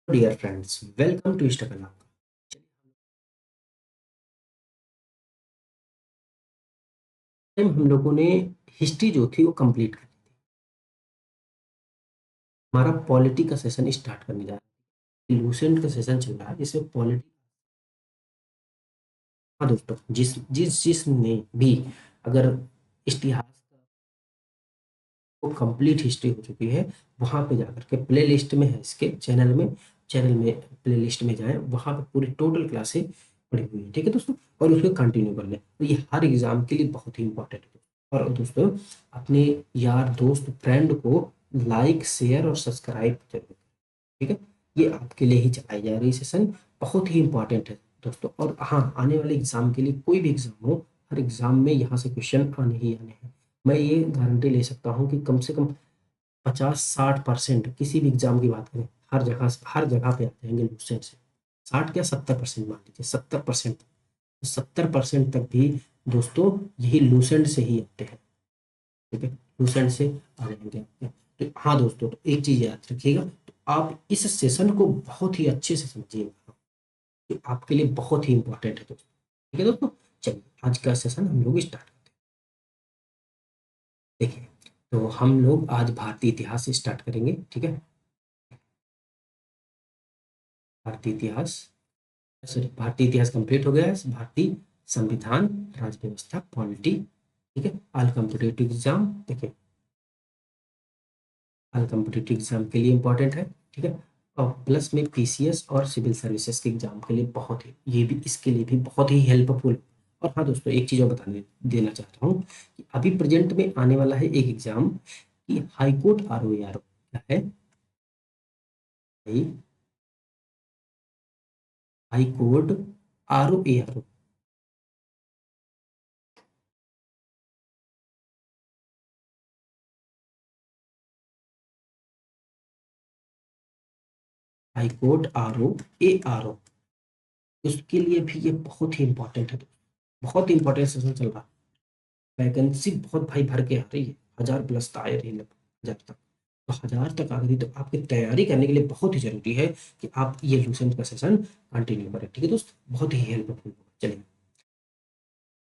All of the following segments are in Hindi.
Dear friends, welcome to struggle आपका। टाइम हम लोगों ने हिस्ट्री जो थी वो कंप्लीट कर ली थी। हमारा पॉलिटी का सेशन स्टार्ट करने जा रहा है। लूसेंट का सेशन चल रहा है जिसमें पॉलिटी। हाँ दोस्तों, जिस जिस जिसने भी अगर इतिहास को कंप्लीट हिस्ट्री हो चुकी है, वहां पे जाकर के प्ले लिस्ट में है, इसके चैनल में प्ले लिस्ट में जाएं, वहां पे पूरी टोटल क्लासें पड़ी हुई है। ठीक है दोस्तों, और उसको कंटिन्यू कर लें। तो ये हर एग्जाम के लिए बहुत ही इंपॉर्टेंट है। और दोस्तों, अपने यार दोस्त फ्रेंड को लाइक शेयर और सब्सक्राइब जरूर करें। ठीक है, ये आपके लिए ही चलाई जा रही सेशन, बहुत ही इंपॉर्टेंट है दोस्तों। और हाँ, आने वाले एग्जाम के लिए, कोई भी एग्जाम हो, हर एग्जाम में यहाँ से क्वेश्चन आने ही आने हैं। मैं ये गारंटी ले सकता हूँ कि कम से कम 50-60% किसी भी एग्जाम की बात करें, हर जगह पे आ जाएंगे लूसेंट से। 60 क्या 70% मान लीजिए, 70%। 70% तक भी दोस्तों यही लूसेंट से ही आते हैं। ठीक है, लूसेंट से आ जाएंगे आपके। तो हाँ दोस्तों, तो एक चीज याद रखिएगा, तो आप इस सेशन को बहुत ही अच्छे से समझिएगा, जो आपके लिए बहुत ही इंपॉर्टेंट है दोस्तों। ठीक है दोस्तों, चलिए आज का सेशन हम लोग स्टार्ट करते हैं। देखिए, तो हम लोग आज भारतीय इतिहास से स्टार्ट करेंगे। ठीक है, भारतीय इतिहास, सॉरी, भारतीय इतिहास कंप्लीट हो गया है। भारतीय संविधान, राज्य व्यवस्था, पॉलिटी। ठीक है, ऑल कॉम्पिटिटिव एग्जाम, देखिए ऑल कॉम्पिटिटिव एग्जाम के लिए इंपॉर्टेंट है। ठीक है, और प्लस में पीसीएस और सिविल सर्विसेज के एग्जाम के लिए बहुत ही, ये भी इसके लिए भी बहुत ही हेल्पफुल। और हाँ दोस्तों, एक चीज और बताने देना चाहता हूँ कि अभी प्रेजेंट में आने वाला है एक एग्जाम कि high court R O A R O क्या है भाई, high court R O A R O. High court R O A R O, उसके लिए भी ये बहुत ही इंपॉर्टेंट है। बहुत इंपॉर्टेंट सेशन चल रहा है। वैकेंसी बहुत भाई भर के आ रही है, 1000 प्लस तो आ रही है, लगभग 1000 तक। तो 1000 तक आ गई तो आपकी तैयारी करने के लिए बहुत ही जरूरी है कि आप ये लूसेंट का सेशन कंटिन्यू करें। ठीक है दोस्त, बहुत ही हेल्पफुल होगा। चलिए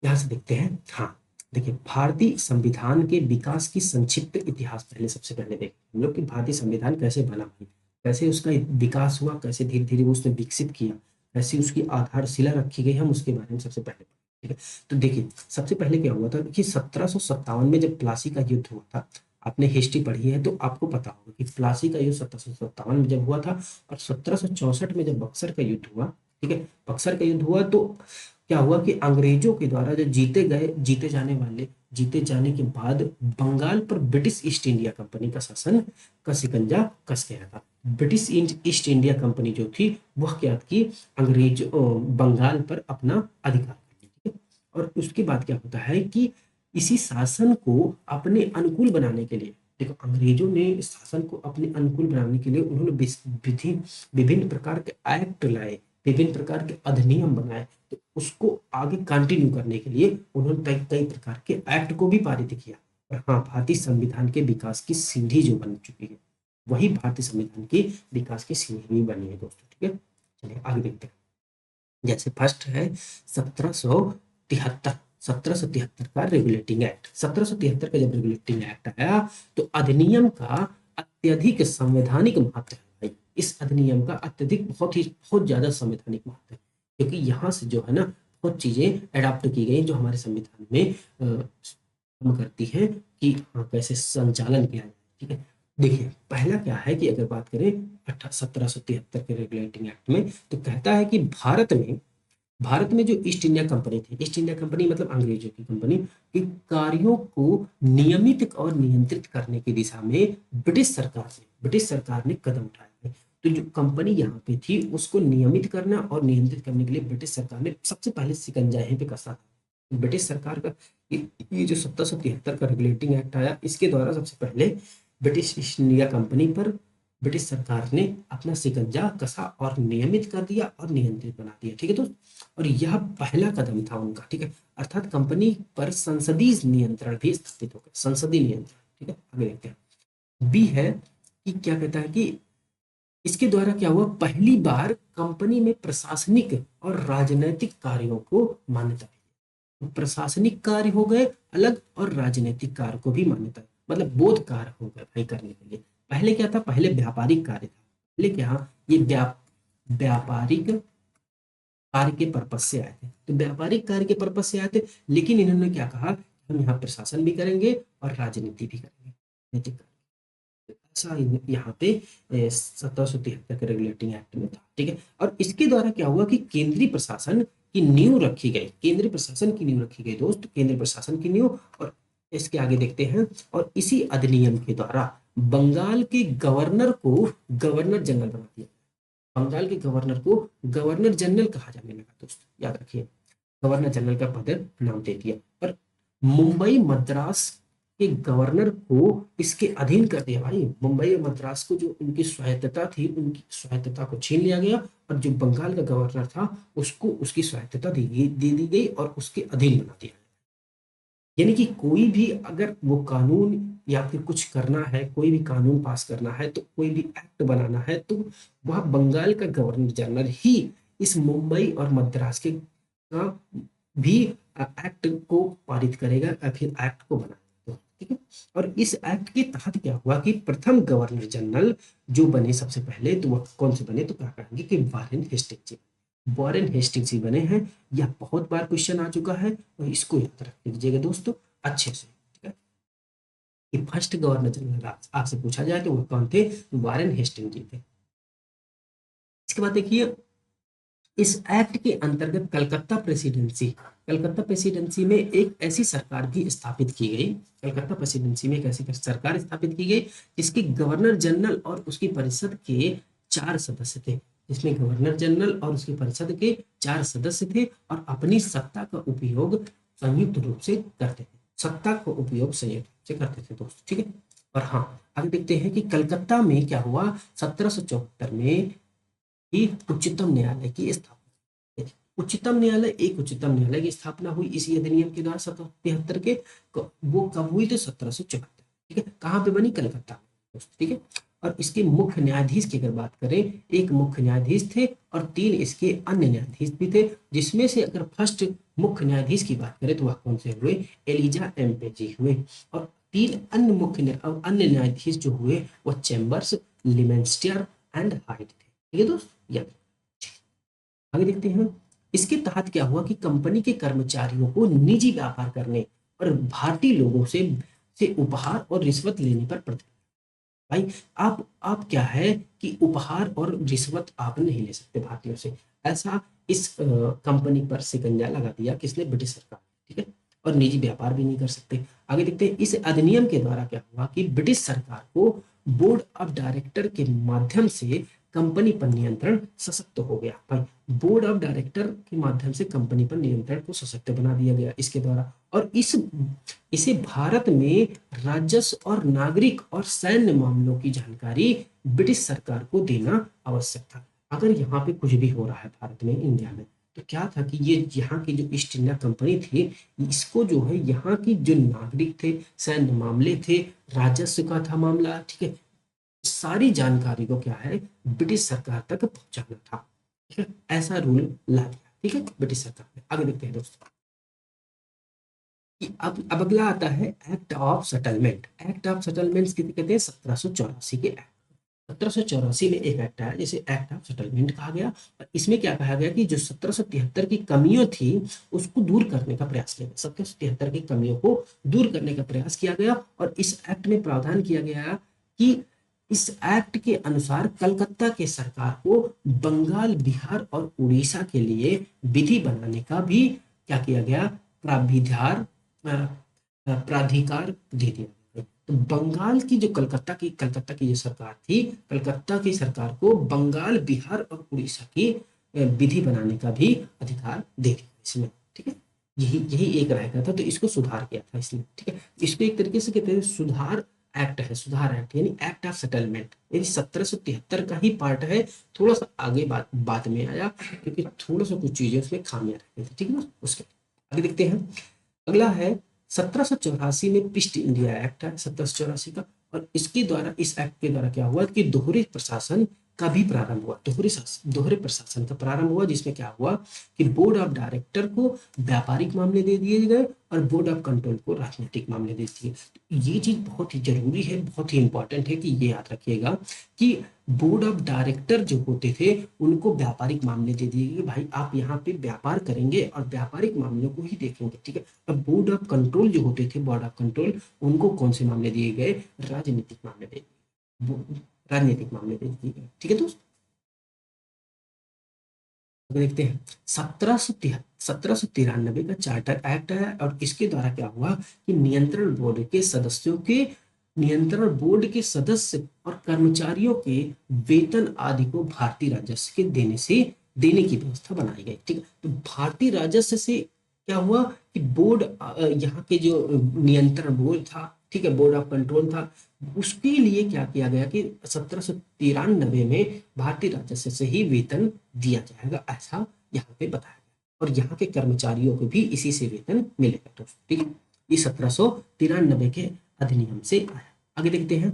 यहाँ से देखते हैं। हाँ देखिए, भारतीय संविधान के विकास की संक्षिप्त इतिहास पहले, सबसे पहले देखें हम लोग कि भारतीय संविधान कैसे बना भाई, कैसे उसका विकास हुआ, कैसे धीरे धीरे उसने विकसित किया, कैसे उसकी आधारशिला रखी गई, हम उसके बारे में सबसे पहले। ठीक है, तो देखिए सबसे पहले क्या हुआ था कि 1757 में जब प्लासी का युद्ध हुआ था। आपने हिस्ट्री पढ़ी है तो आपको पता होगा कि प्लासी का युद्ध 1757 में जब हुआ था, और 1764 में जब बक्सर का युद्ध हुआ। ठीक है, बक्सर का युद्ध हुआ तो क्या हुआ कि अंग्रेजों के द्वारा जो जीते जाने के बाद बंगाल पर ब्रिटिश ईस्ट इंडिया कंपनी का शासन का शिकंजा कस गया था। ब्रिटिश ईस्ट इंडिया कंपनी जो थी, वह क्या की, बंगाल पर अपना अधिकार कर ली। ठीक है, और उसके बाद क्या होता है कि इसी शासन को अपने अनुकूल बनाने के लिए, देखो अंग्रेजों ने इस शासन को अपने अनुकूल बनाने के लिए उन्होंने विभिन्न प्रकार के एक्ट लाए, विभिन्न प्रकार के अधिनियम बनाए। तो उसको आगे कंटिन्यू करने के लिए उन्होंने कई कई प्रकार के एक्ट को भी पारित किया। और हाँ, भारतीय संविधान के विकास की सीढ़ी जो बन चुकी है, वही भारतीय संविधान की विकास की सीढ़ी भी बनी है दोस्तों। ठीक है, चलिए आगे देखते हैं। जैसे फर्स्ट है 1773, 1773 का रेगुलेटिंग एक्ट। 1773 का जब रेगुलेटिंग एक्ट आया तो अधिनियम का अत्यधिक संवैधानिक महत्व है भाई। इस अधिनियम का अत्यधिक, बहुत ज्यादा संवैधानिक महत्व है, क्योंकि यहाँ से जो है ना, बहुत चीजें अडॉप्ट की गई जो हमारे संविधान में काम करती है कि हाँ कैसे संचालन किया जाए। ठीक है, देखिए पहला क्या है कि अगर बात करें 1773 के रेगुलेटिंग एक्ट में, तो कहता है कि भारत में जो ईस्ट इंडिया कंपनी थी, ईस्ट इंडिया कंपनी मतलब अंग्रेजों की कंपनी, के कार्यों को नियमित और नियंत्रित करने की दिशा में ब्रिटिश सरकार ने कदम उठाए। तो जो कंपनी यहाँ पे थी उसको नियमित करना और नियंत्रित करने के लिए ब्रिटिश सरकार ने सबसे पहले शिकंजा यहीं पे कसा था। ब्रिटिश सरकार का ये जो 1773 का रेगुलेटिंग एक्ट आया, इसके द्वारा सबसे पहले ब्रिटिश ईस्ट इंडिया कंपनी पर ब्रिटिश सरकार ने अपना शिकंजा कसा और नियमित कर दिया और नियंत्रित बना दिया। ठीक है दोस्त, और यह पहला कदम था उनका। ठीक है, अर्थात कंपनी पर संसदीय नियंत्रण भी स्थापित हो गया, संसदीय नियंत्रण। ठीक है, आगे देखते हैं। बी है कि क्या कहता है कि इसके द्वारा क्या हुआ, पहली बार कंपनी में प्रशासनिक और राजनैतिक कार्यों को मान्यता दी। प्रशासनिक कार्य हो गए अलग और राजनीतिक कार्य को भी मान्यता, मतलब बोध कार्य हो गए भाई करने के लिए। पहले क्या था, पहले व्यापारिक कार्य था, पहले क्या, ये व्यापारिक कार्य के पर्पज से आए थे, तो व्यापारिक कार्य के पर्पज से आए थे, लेकिन इन्होंने क्या कहा, हम यहाँ प्रशासन भी करेंगे और राजनीति भी करेंगे, राजनीतिक कार्य। ऐसा यहाँ पे 1773 के रेगुलेटिंग एक्ट में था, ठीक है। और इसके द्वारा क्या हुआ कि केंद्रीय प्रशासन की नींव रखी गई, केंद्रीय प्रशासन की नींव रखी गई दोस्त, केंद्रीय प्रशासन की नींव। और इसके आगे देखते हैं, और इसी अधिनियम के द्वारा बंगाल के गवर्नर को गवर्नर जनरल बना दिया। बंगाल के गवर्नर को गवर्नर जनरल कहा जाने लगा दोस्त, याद रखिए, गवर्नर जनरल का पद नाम दे दिया। और मुंबई मद्रास के गवर्नर को इसके अधीन कर दिया भाई। मुंबई और मद्रास को जो उनकी स्वायत्तता थी, उनकी स्वायत्तता को छीन लिया गया, और जो बंगाल का गवर्नर था उसको उसकी स्वायत्तता दे दी गई और उसके अधीन बना दिया। यानी कि कोई भी अगर वो कानून या फिर कुछ करना है, कोई भी कानून पास करना है, तो कोई भी एक्ट बनाना है, तो वह बंगाल का गवर्नर जनरल ही इस मुंबई और मद्रास के का भी एक्ट को पारित करेगा या फिर एक्ट को बनाएगा, ठीक है। और इस एक्ट के तहत क्या हुआ कि प्रथम गवर्नर जनरल जो बने सबसे पहले, तो वह कौन से बने, तो क्या कहेंगे कि वारेन हेस्टिंग्स जी, वारेन हेस्टिंग्स ही बने हैं। यह बहुत बार क्वेश्चन आ चुका है, और इसको याद रख लीजिएगा दोस्तों अच्छे से, ठीक है। कि फर्स्ट गवर्नर जनरल आपसे पूछा जाए तो वो कौन थे, वारेन हेस्टिंग्स जी थे। इसके बाद देखिए, इस एक्ट के अंतर्गत कलकत्ता प्रेसिडेंसी में एक ऐसी सरकार भी स्थापित की गई, कलकत्ता प्रेसिडेंसी में एक ऐसी सरकार स्थापित की गई जिसके गवर्नर जनरल और उसकी परिषद के 4 सदस्य थे, जिसमें गवर्नर जनरल और उसकी परिषद के 4 सदस्य थे, और अपनी सत्ता का उपयोग संयुक्त रूप से करते थे, सत्ता का उपयोग संयुक्त रूप से करते थे दोस्तों, ठीक है। और हाँ, आगे देखते हैं कि कलकत्ता में क्या हुआ, 1774 में ही उच्चतम न्यायालय की स्थापना। उच्चतम न्यायालय, एक उच्चतम न्यायालय की स्थापना हुई इसी अधिनियम के द्वारा 1773 के। वो कब हुई, तो 1774, ठीक है। कहाँ पे बनी, कलकत्ता में, ठीक है। और इसके मुख्य न्यायाधीश की अगर बात करें, एक मुख्य न्यायाधीश थे और 3 इसके अन्य न्यायाधीश भी थे, जिसमें से अगर फर्स्ट मुख्य न्यायाधीश की बात करें तो वह कौन से हुए, एलिजा एम पेजी हुए। और 3 अन्य न्यायाधीश जो हुए वह चैम्बर्स, लिमेंस्टर एंड हाइट थे, ठीक है दोस्त, याद। आगे देखते हैं, इसके तहत क्या हुआ कि कंपनी के कर्मचारियों को निजी व्यापार करने और भारतीय लोगों से उपहार और रिश्वत लेने पर प्रतिबंध। भाई आप क्या है कि उपहार और रिश्वत आप नहीं ले सकते भारतीयों से, ऐसा इस कंपनी पर शिकंजा लगा दिया किसने, ब्रिटिश सरकार, ठीक है। और निजी व्यापार भी नहीं कर सकते। आगे देखते हैं, इस अधिनियम के द्वारा क्या हुआ कि ब्रिटिश सरकार को बोर्ड ऑफ डायरेक्टर के माध्यम से कंपनी पर नियंत्रण सशक्त हो गया। भाई बोर्ड ऑफ डायरेक्टर के माध्यम से कंपनी पर नियंत्रण को सशक्त बना दिया गया इसके द्वारा। और इसे भारत में राजस्व और नागरिक और सैन्य मामलों की जानकारी ब्रिटिश सरकार को देना आवश्यक था। अगर यहाँ पे कुछ भी हो रहा है भारत में, इंडिया में, तो क्या था कि ये यहाँ की जो ईस्ट इंडिया कंपनी थी, इसको जो है यहाँ की जो नागरिक थे, सैन्य मामले थे, राजस्व का था मामला, ठीक है, सारी जानकारी को क्या है ब्रिटिश सरकार तक पहुंचाना था, ठीक है। ऐसा रूल ला दिया, ठीक है, ब्रिटिश सरकार ने। आगे देखते हैं दोस्तों कि अब अगला आता है act of settlement. Act of settlement किसे कहते हैं, 1784 के एक्ट। 1784 में एक एक्ट आया जिसे एक्ट ऑफ सेटलमेंट कहा गया। और इसमें क्या कहा गया कि जो 1773 की कमियों थी उसको दूर करने का प्रयास किया गया, 1773 की कमियों को दूर करने का प्रयास किया गया। और इस एक्ट में प्रावधान किया गया कि इस एक्ट के अनुसार कलकत्ता के सरकार को बंगाल, बिहार और उड़ीसा के लिए विधि बनाने का भी क्या किया गया, प्राधिकार दे दिया गया। तो बंगाल की जो कलकत्ता की जो सरकार थी, कलकत्ता की सरकार को बंगाल, बिहार और उड़ीसा की विधि बनाने का भी अधिकार दे दिया इसमें, ठीक है। यही यही एक रहेगा था, तो इसको सुधार किया था इसने, ठीक है। इसको एक तरीके से कहते हैं सुधार एक्ट है, सुधार एक्ट यानी एक्ट ऑफ सेटलमेंट, यानी 1773 का ही पार्ट है। थोड़ा सा आगे बात में आया क्योंकि थोड़ा सा कुछ चीजें उसमें खामियां रहती थी, ठीक है ना। उसके आगे देखते हैं, अगला है 1784 में ईस्ट इंडिया एक्ट है 1784 का। और इसके द्वारा, इस एक्ट के द्वारा क्या हुआ कि दोहरे प्रशासन का भी प्रारंभ हुआ, दोहरे प्रशासन का प्रारंभ हुआ, जिसमें क्या हुआ कि बोर्ड ऑफ डायरेक्टर को व्यापारिक मामले दे दिए गए और बोर्ड ऑफ कंट्रोल को राजनीतिक मामले दे दिए। तो ये चीज बहुत ही जरूरी है, बहुत ही इंपॉर्टेंट है कि ये याद रखिएगा कि बोर्ड ऑफ डायरेक्टर जो होते थे उनको व्यापारिक मामले दे दिए गए, भाई आप यहाँ पे व्यापार करेंगे और व्यापारिक मामलों को ही देखेंगे, ठीक है। अब बोर्ड ऑफ कंट्रोल जो होते थे, बोर्ड ऑफ कंट्रोल, उनको कौन से मामले दिए गए, राजनीतिक मामले दे राजनीतिक मामले दे दिए गए, ठीक है दोस्त। देखते हैं 1793 का चार्टर एक्ट है और इसके द्वारा क्या हुआ कि नियंत्रण बोर्ड के सदस्य और कर्मचारियों के वेतन आदि को भारतीय राजस्व के देने की व्यवस्था बनाई गई, ठीक है। तो भारतीय राजस्व से क्या हुआ कि बोर्ड, यहाँ के जो नियंत्रण बोर्ड था, ठीक है, बोर्ड ऑफ कंट्रोल था, उसके लिए क्या किया गया कि 1793 में भारतीय राजस्व से ही वेतन दिया जाएगा, ऐसा यहाँ पे बताया गया और यहाँ के कर्मचारियों को भी इसी से वेतन मिलेगा दोस्तों, ठीक है। ये 1793 के अधिनियम से आया। आगे देखते हैं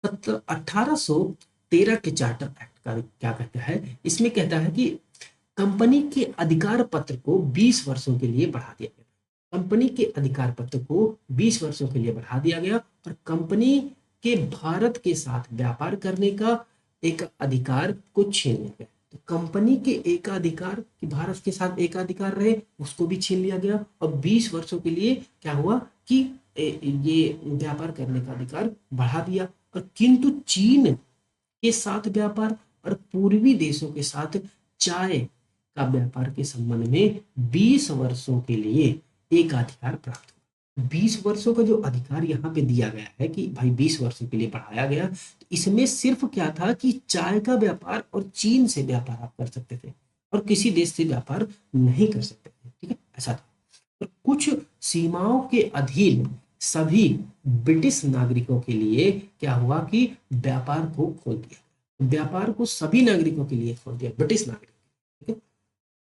1813 के चार्टर एक्ट का क्या कहता है। इसमें कहता है कि कंपनी के अधिकार पत्र को 20 वर्षों के लिए बढ़ा दिया गया। कंपनी के अधिकार पत्र को 20 वर्षों के लिए बढ़ा दिया गया और कंपनी के भारत के साथ व्यापार करने का एक अधिकार को छीन लिया गया। तो कंपनी के एकाधिकार कि भारत के साथ एकाधिकार रहे, उसको भी छीन लिया गया और 20 वर्षों के लिए क्या हुआ कि ये व्यापार करने का अधिकार बढ़ा दिया। और किंतु चीन के साथ व्यापार और पूर्वी देशों के साथ चाय का व्यापार के संबंध में 20 वर्षों के लिए एक अधिकार प्राप्त हुआ। 20 वर्षों का जो अधिकार यहाँ पे दिया गया है कि भाई 20 वर्षों के लिए बढ़ाया गया, तो इसमें सिर्फ क्या था कि चाय का व्यापार और चीन से व्यापार आप कर सकते थे और किसी देश से व्यापार नहीं कर सकते थे, ठीक है, ऐसा था। और कुछ सीमाओं के अधीन सभी ब्रिटिश नागरिकों के लिए क्या हुआ कि व्यापार को खोल दिया, व्यापार को सभी नागरिकों के लिए खोल दिया, ब्रिटिश नागरिक, ठीक है,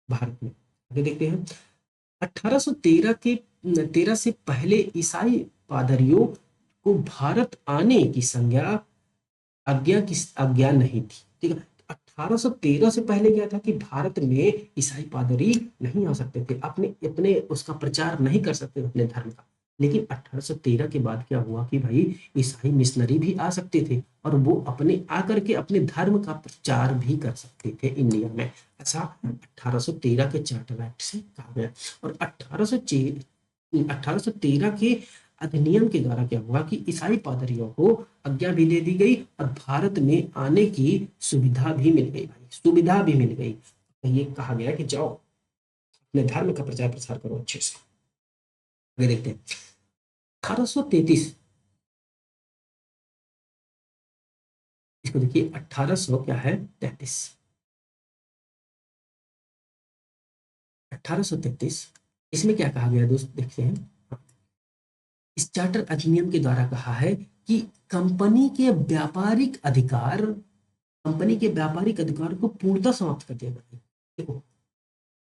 भारत में। आगे देखते हैं 1813 से पहले ईसाई पादरियों को भारत आने की आज्ञा नहीं थी, ठीक है। 1813 से पहले क्या था कि भारत में ईसाई पादरी नहीं आ सकते थे, अपने अपने उसका प्रचार नहीं कर सकते थे अपने धर्म का। लेकिन 1813 के बाद क्या हुआ कि भाई ईसाई मिशनरी भी आ सकते थे और वो अपने आकर के अपने धर्म का प्रचार भी कर सकते थे इंडिया में, ऐसा 1813 के चार्टर एक्ट से कहा गया। और 1813 के अधिनियम के द्वारा क्या हुआ कि ईसाई पादरियों को आज्ञा भी दे दी गई और भारत में आने की सुविधा भी मिल गई, भाई सुविधा भी मिल गई। तो ये कहा गया कि जाओ अपने धर्म का प्रचार प्रसार करो अच्छे से। आगे देखते हैं 1833, इसको देखिए 1800 क्या है 33, 1833 इसमें क्या कहा गया दोस्त देखते हैं। इस चार्टर अधिनियम के द्वारा कहा है कि कंपनी के व्यापारिक अधिकार को पूर्णतः समाप्त कर दिया गया। देखो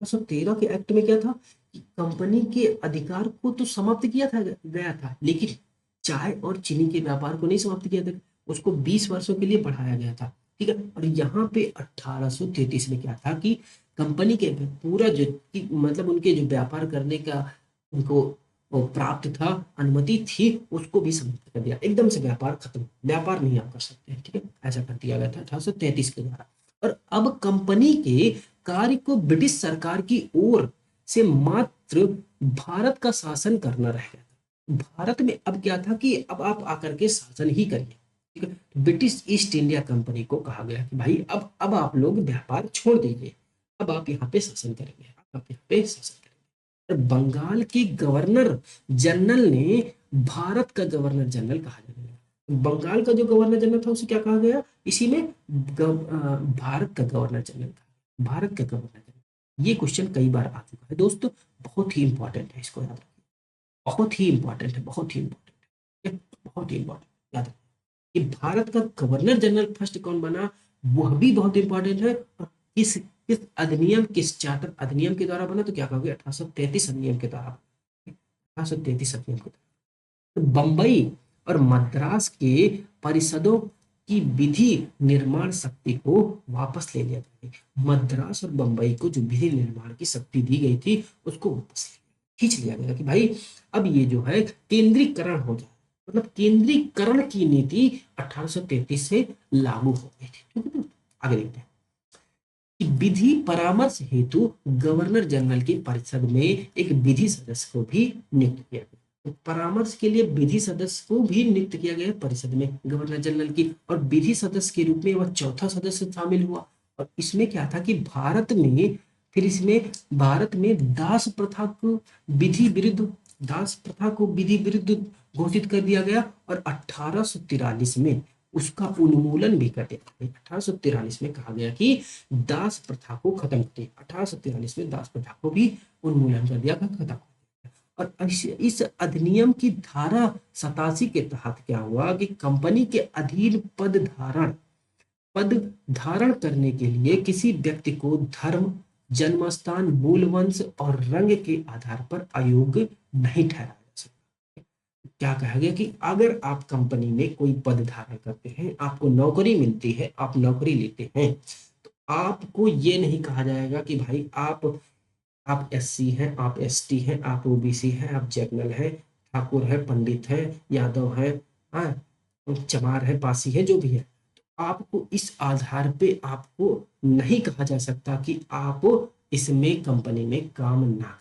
1913 के एक्ट में क्या था कि कंपनी के अधिकार को तो समाप्त किया था गया था, लेकिन चाय और चीनी के व्यापार को नहीं समाप्त किया था, उसको 20 वर्षों के लिए बढ़ाया गया था, ठीक है। और यहाँ पे 1833 में क्या था कि कंपनी के पूरा जो मतलब उनके जो व्यापार करने का उनको वो प्राप्त था, अनुमति थी, उसको भी समाप्त कर दिया, एकदम से व्यापार खत्म, व्यापार नहीं आप कर सकते हैं, ठीक है, ऐसा कर दिया गया था 1833 के द्वारा। और अब कंपनी के कार्य को ब्रिटिश सरकार की ओर से मात्र भारत का शासन करना रह गया था। भारत में अब क्या था कि अब आप आकर के शासन ही करिए, ठीक है। ब्रिटिश ईस्ट इंडिया कंपनी को कहा गया कि भाई अब आप लोग व्यापार छोड़ दीजिए, अब आप यहाँ पे शासन करेंगे, आप यहाँ पे शासन करेंगे। और बंगाल के गवर्नर जनरल ने भारत का गवर्नर जनरल कहा जाने लगा। बंगाल का जो गवर्नर जनरल था उसे क्या कहा गया, इसी में भारत का गवर्नर जनरल था, भारत का गवर्नर जनरल। ये क्वेश्चन कई बार आ चुका है दोस्तों, बहुत ही इंपॉर्टेंट है, इसको याद रखिए, बहुत ही इंपॉर्टेंट है, बहुत ही इंपॉर्टेंट है, बहुत ही इंपॉर्टेंट याद रखिए कि भारत का गवर्नर जनरल फर्स्ट कौन बना, वह भी बहुत इंपॉर्टेंट है। और किस चार्टर अधिनियम के द्वारा बना, तो क्या कहोगे 1833 अधिनियम के द्वारा, 1833 अधिनियम के द्वारा। तो बंबई और मद्रास के परिषदों कि विधि निर्माण शक्ति को वापस ले लिया गया। मद्रास और बंबई को जो विधि निर्माण की शक्ति दी गई थी उसको वापस खींच लिया गया कि भाई अब ये जो है केंद्रीकरण हो जाए, मतलब केंद्रीकरण की नीति 1833 से लागू हो गई थी। ठीक है, आगे देखते हैं कि विधि परामर्श हेतु गवर्नर जनरल की परिषद में एक विधि सदस्य को भी नियुक्त किया गया। तो परामर्श के लिए विधि सदस्य को भी नियुक्त किया गया परिषद में गवर्नर जनरल की, और विधि सदस्य के रूप में वह चौथा सदस्य शामिल हुआ। और इसमें क्या था कि भारत में दास प्रथा को विधि विरुद्ध घोषित कर दिया गया, और 1843 में उसका उन्मूलन भी कर दिया गया। 1843 में कहा गया कि दास प्रथा को खत्म करें। 1843 में दास प्रथा को भी उन्मूलन कर दिया गया, खत्म। और इस अधिनियम की धारा 87 के तहत क्या हुआ कि कंपनी के अधीन पद धारण करने के लिए किसी व्यक्ति को धर्म, जन्मस्थान, मूल वंश और रंग के आधार पर अयोग्य नहीं ठहराया जा सकता। क्या कहा गया कि अगर आप कंपनी में कोई पद धारण करते हैं, आपको नौकरी मिलती है, आप नौकरी लेते हैं, तो आपको ये नहीं कहा जाएगा कि भाई आप एससी हैं, आप एसटी हैं, आप ओबीसी हैं, आप जनरल हैं, ठाकुर है, पंडित है, यादव है, हाँ, चमार है, पासी है, जो भी है, तो आपको इस आधार पे आपको नहीं कहा जा सकता कि आप इसमें कंपनी में काम ना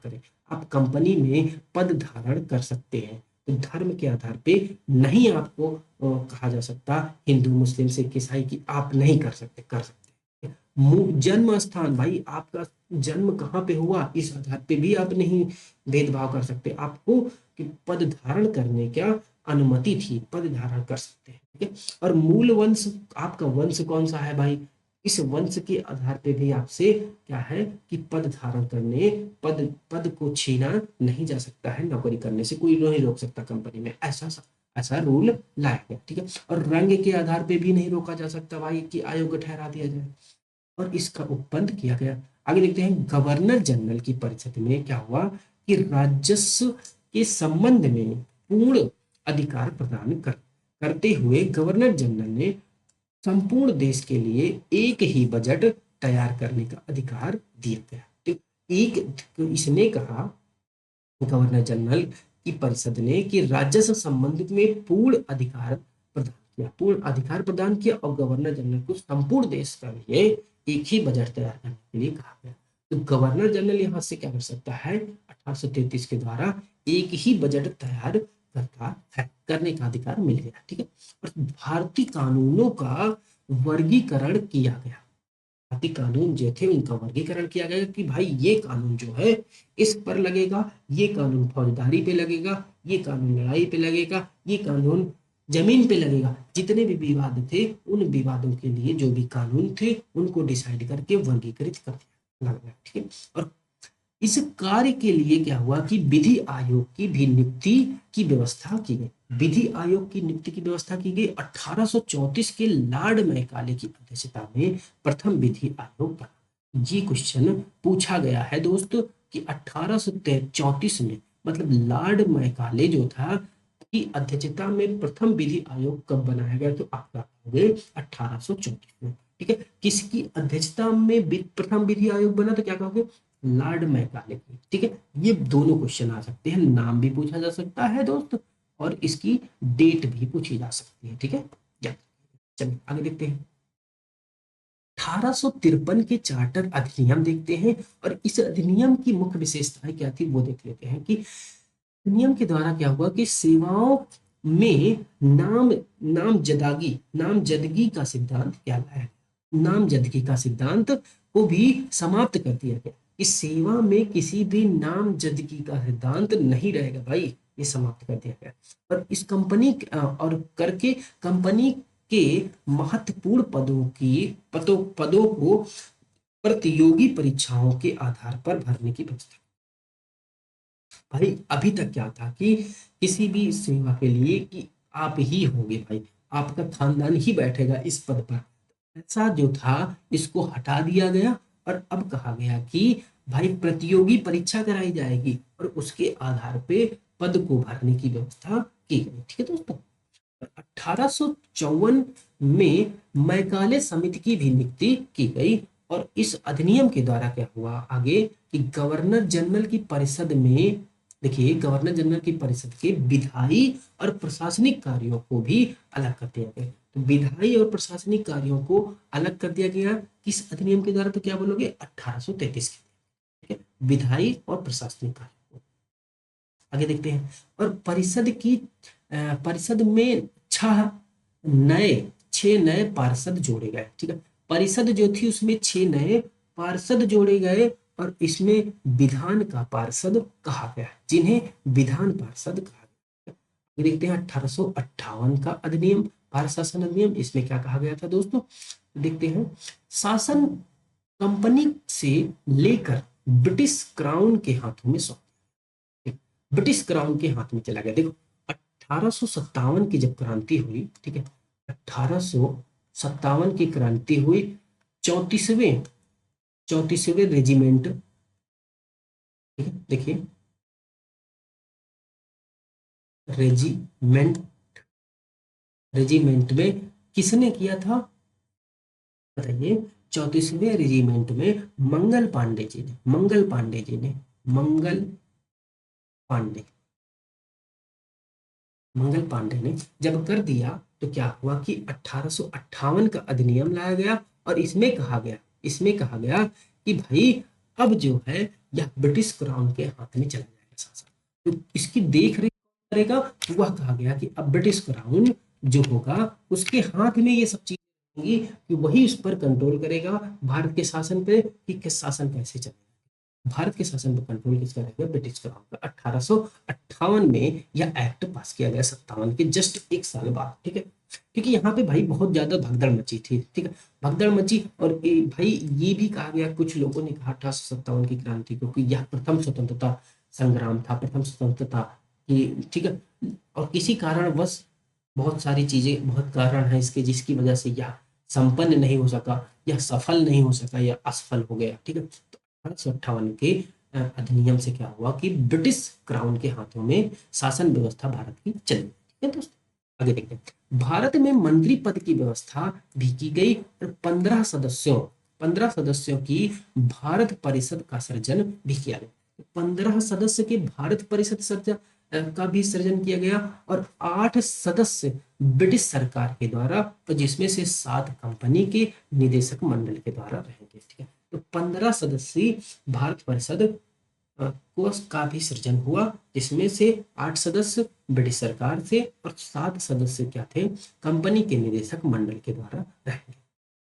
करें। आप कंपनी में पद धारण कर सकते हैं, तो धर्म के आधार पे नहीं आपको कहा जा सकता हिंदू, मुस्लिम, सिख, ईसाई की आप नहीं कर सकते। जन्म स्थान, भाई आपका जन्म कहाँ पे हुआ, इस आधार पे भी आप नहीं भेदभाव कर सकते। आपको कि पद धारण करने क्या अनुमति थी, पद धारण कर सकते हैं। ठीक है, और मूल वंश, आपका वंश कौन सा है भाई, इस वंश के आधार पे भी आपसे क्या है कि पद धारण करने, पद को छीना नहीं जा सकता है। नौकरी करने से कोई नहीं रोक सकता कंपनी में, ऐसा रूल लाया गया। ठीक है, और रंग के आधार पे भी नहीं रोका जा सकता भाई कि अयोग्य ठहरा दिया जाए, और इसका उपबंध किया गया। आगे देखते हैं गवर्नर जनरल की परिषद में क्या हुआ कि राजस्व के संबंध में पूर्ण अधिकार प्रदान करते हुए गवर्नर जनरल ने संपूर्ण देश के लिए एक ही बजट तैयार करने का अधिकार दिया गया। तो इसने कहा गवर्नर जनरल की परिषद ने कि राजस्व संबंधित में पूर्ण अधिकार प्रदान किया और गवर्नर जनरल को संपूर्ण देश का लिए एक ही बजट तैयार करने के लिए कहा गया। तो गवर्नर जनरल यहाँ से क्या कर सकता है, 1833 के द्वारा एक ही बजट तैयार करता है, करने का अधिकार मिल गया। ठीक है, और भारतीय कानूनों का वर्गीकरण किया गया। भारतीय कानून जो थे उनका वर्गीकरण किया गया कि भाई ये कानून जो है इस पर लगेगा, ये कानून फौजदारी पे लगेगा, ये कानून लड़ाई पे लगेगा, ये कानून जमीन पे लगेगा। जितने भी विवाद थे उन विवादों के लिए जो भी कानून थे उनको डिसाइड करके वर्गीकृत कर दिया लगा। ठीक है, और इस कार्य के लिए क्या हुआ कि विधि आयोग की भी नियुक्ति की व्यवस्था की गई। विधि आयोग की नियुक्ति की व्यवस्था की गई 1834 के लॉर्ड मैकाले की अध्यक्षता में प्रथम विधि आयोग का। ये क्वेश्चन पूछा गया है दोस्तों कि 1834 में, मतलब लॉर्ड मैकाले जो था की अध्यक्षता में प्रथम विधि आयोग कब बनाया गया, तो आपका 1834 में। ठीक है, किसकी अध्यक्षता में प्रथम विधि आयोग बना, तो क्या कहोगे, लॉर्ड मैकाले की। ठीक है, ये दोनों क्वेश्चन आ सकते हैं, नाम भी पूछा जा सकता है दोस्त और इसकी डेट भी पूछी जा सकती है। ठीक है, चलिए आगे देखते हैं। 1853 के चार्टर अधिनियम देखते हैं, और इस अधिनियम की मुख्य विशेषताएं क्या थी वो देख लेते हैं कि अधिनियम के द्वारा क्या हुआ कि सेवाओं में नामजदगी का सिद्धांत क्या लाया, नामजदगी का सिद्धांत को भी समाप्त कर दिया गया। इस सेवा में किसी भी नामजदगी का सिद्धांत नहीं रहेगा भाई, ये समाप्त कर दिया गया। और इस कंपनी और करके कंपनी के महत्वपूर्ण पदों को प्रतियोगी परीक्षाओं के आधार पर भरने की व्यवस्था। भाई अभी तक क्या था कि किसी भी सेवा के लिए कि आप ही होंगे भाई, आपका खानदान ही बैठेगा इस पद पर, ऐसा जो था इसको हटा दिया गया और अब कहा गया कि भाई प्रतियोगी परीक्षा कराई जाएगी और उसके आधार पे पद को भरने की व्यवस्था की गई। ठीक है दोस्तों, 1854 में मैकाले समिति की भी नियुक्ति की गई और इस अधिनियम के द्वारा क्या हुआ आगे कि गवर्नर जनरल की परिषद में, देखिए गवर्नर जनरल की परिषद के विधायी और प्रशासनिक कार्यों को भी अलग कर दिया गया। तो विधायी और प्रशासनिक कार्यों को अलग कर दिया गया किस अधिनियम के द्वारा, तो क्या बोलोगे 1833 के, ठीक है, विधायी और प्रशासनिक कार्य को। आगे देखते हैं। और परिषद में छह नए पार्षद जोड़े गए, ठीक है, परिषद जो थी उसमें 6 नए पार्षद जोड़े गए और इसमें विधान का पार्षद कहा गया, जिन्हें विधान पार्षद कहा गया। देखते हैं 1858 का अधिनियम, भारत शासन अधिनियम, इसमें क्या कहा गया था दोस्तों, देखते हैं। शासन कंपनी से लेकर ब्रिटिश क्राउन के हाथों में सौंप, ब्रिटिश क्राउन के हाथ में चला गया। देखो 1857 की जब क्रांति हुई, ठीक है, 1857 की क्रांति हुई, 34वें रेजिमेंट, ठीक है, देखिए रेजिमेंट में किसने किया था बताइए, 34वें रेजिमेंट में मंगल पांडे जी ने, मंगल पांडे ने जब कर दिया तो क्या हुआ कि 1858 का अधिनियम लाया गया और इसमें कहा गया कि भाई अब जो है यह ब्रिटिश क्राउन के हाथ में चला जाएगा शासन, तो इसकी देख रेख करेगा। वह कहा गया कि अब ब्रिटिश क्राउन जो होगा उसके हाथ में ये सब चीजें होंगी कि वही उस पर कंट्रोल करेगा भारत के शासन पे, कि किस शासन कैसे चलेगा। भारत के शासन पर कंट्रोल किसका रहेगा, ब्रिटिश क्राउन का। 1858 में यह एक्ट पास किया गया, 57 के जस्ट एक साल बाद, ठीक है, क्योंकि यहाँ पे भाई बहुत ज्यादा भगदड़ मची थी, ठीक है, भगदड़ मची। और भाई ये भी कहा गया, कुछ लोगों ने कहा 1857 की क्रांति को कि यह प्रथम स्वतंत्रता संग्राम था, प्रथम स्वतंत्रता की, ठीक है, और किसी कारणवश बहुत सारी चीजें, बहुत कारण है इसके जिसकी वजह से यह संपन्न नहीं हो सका, यह सफल नहीं हो सका, यह असफल हो गया, ठीक है। 1858 के अधिनियम से क्या हुआ कि ब्रिटिश क्राउन के हाथों में शासन व्यवस्था भारत की चली, ठीक है दोस्तों। आगे देखते हैं। भारत में मंत्री पद की व्यवस्था भी की गई और 15 सदस्यों की भारत परिषद का सृजन भी किया गया। 15 सदस्य के भारत परिषद सृजन का भी सृजन किया गया और 8 सदस्य ब्रिटिश सरकार के द्वारा, तो जिसमें से 7 कंपनी के निदेशक मंडल के द्वारा रहेंगे, ठीक है। तो 15 सदस्यीय भारत परिषद कोष का भी सृजन हुआ, जिसमें से 8 सदस्य ब्रिटिश सरकार से और 7 सदस्य क्या थे, कंपनी के निदेशक मंडल के द्वारा रहेंगे।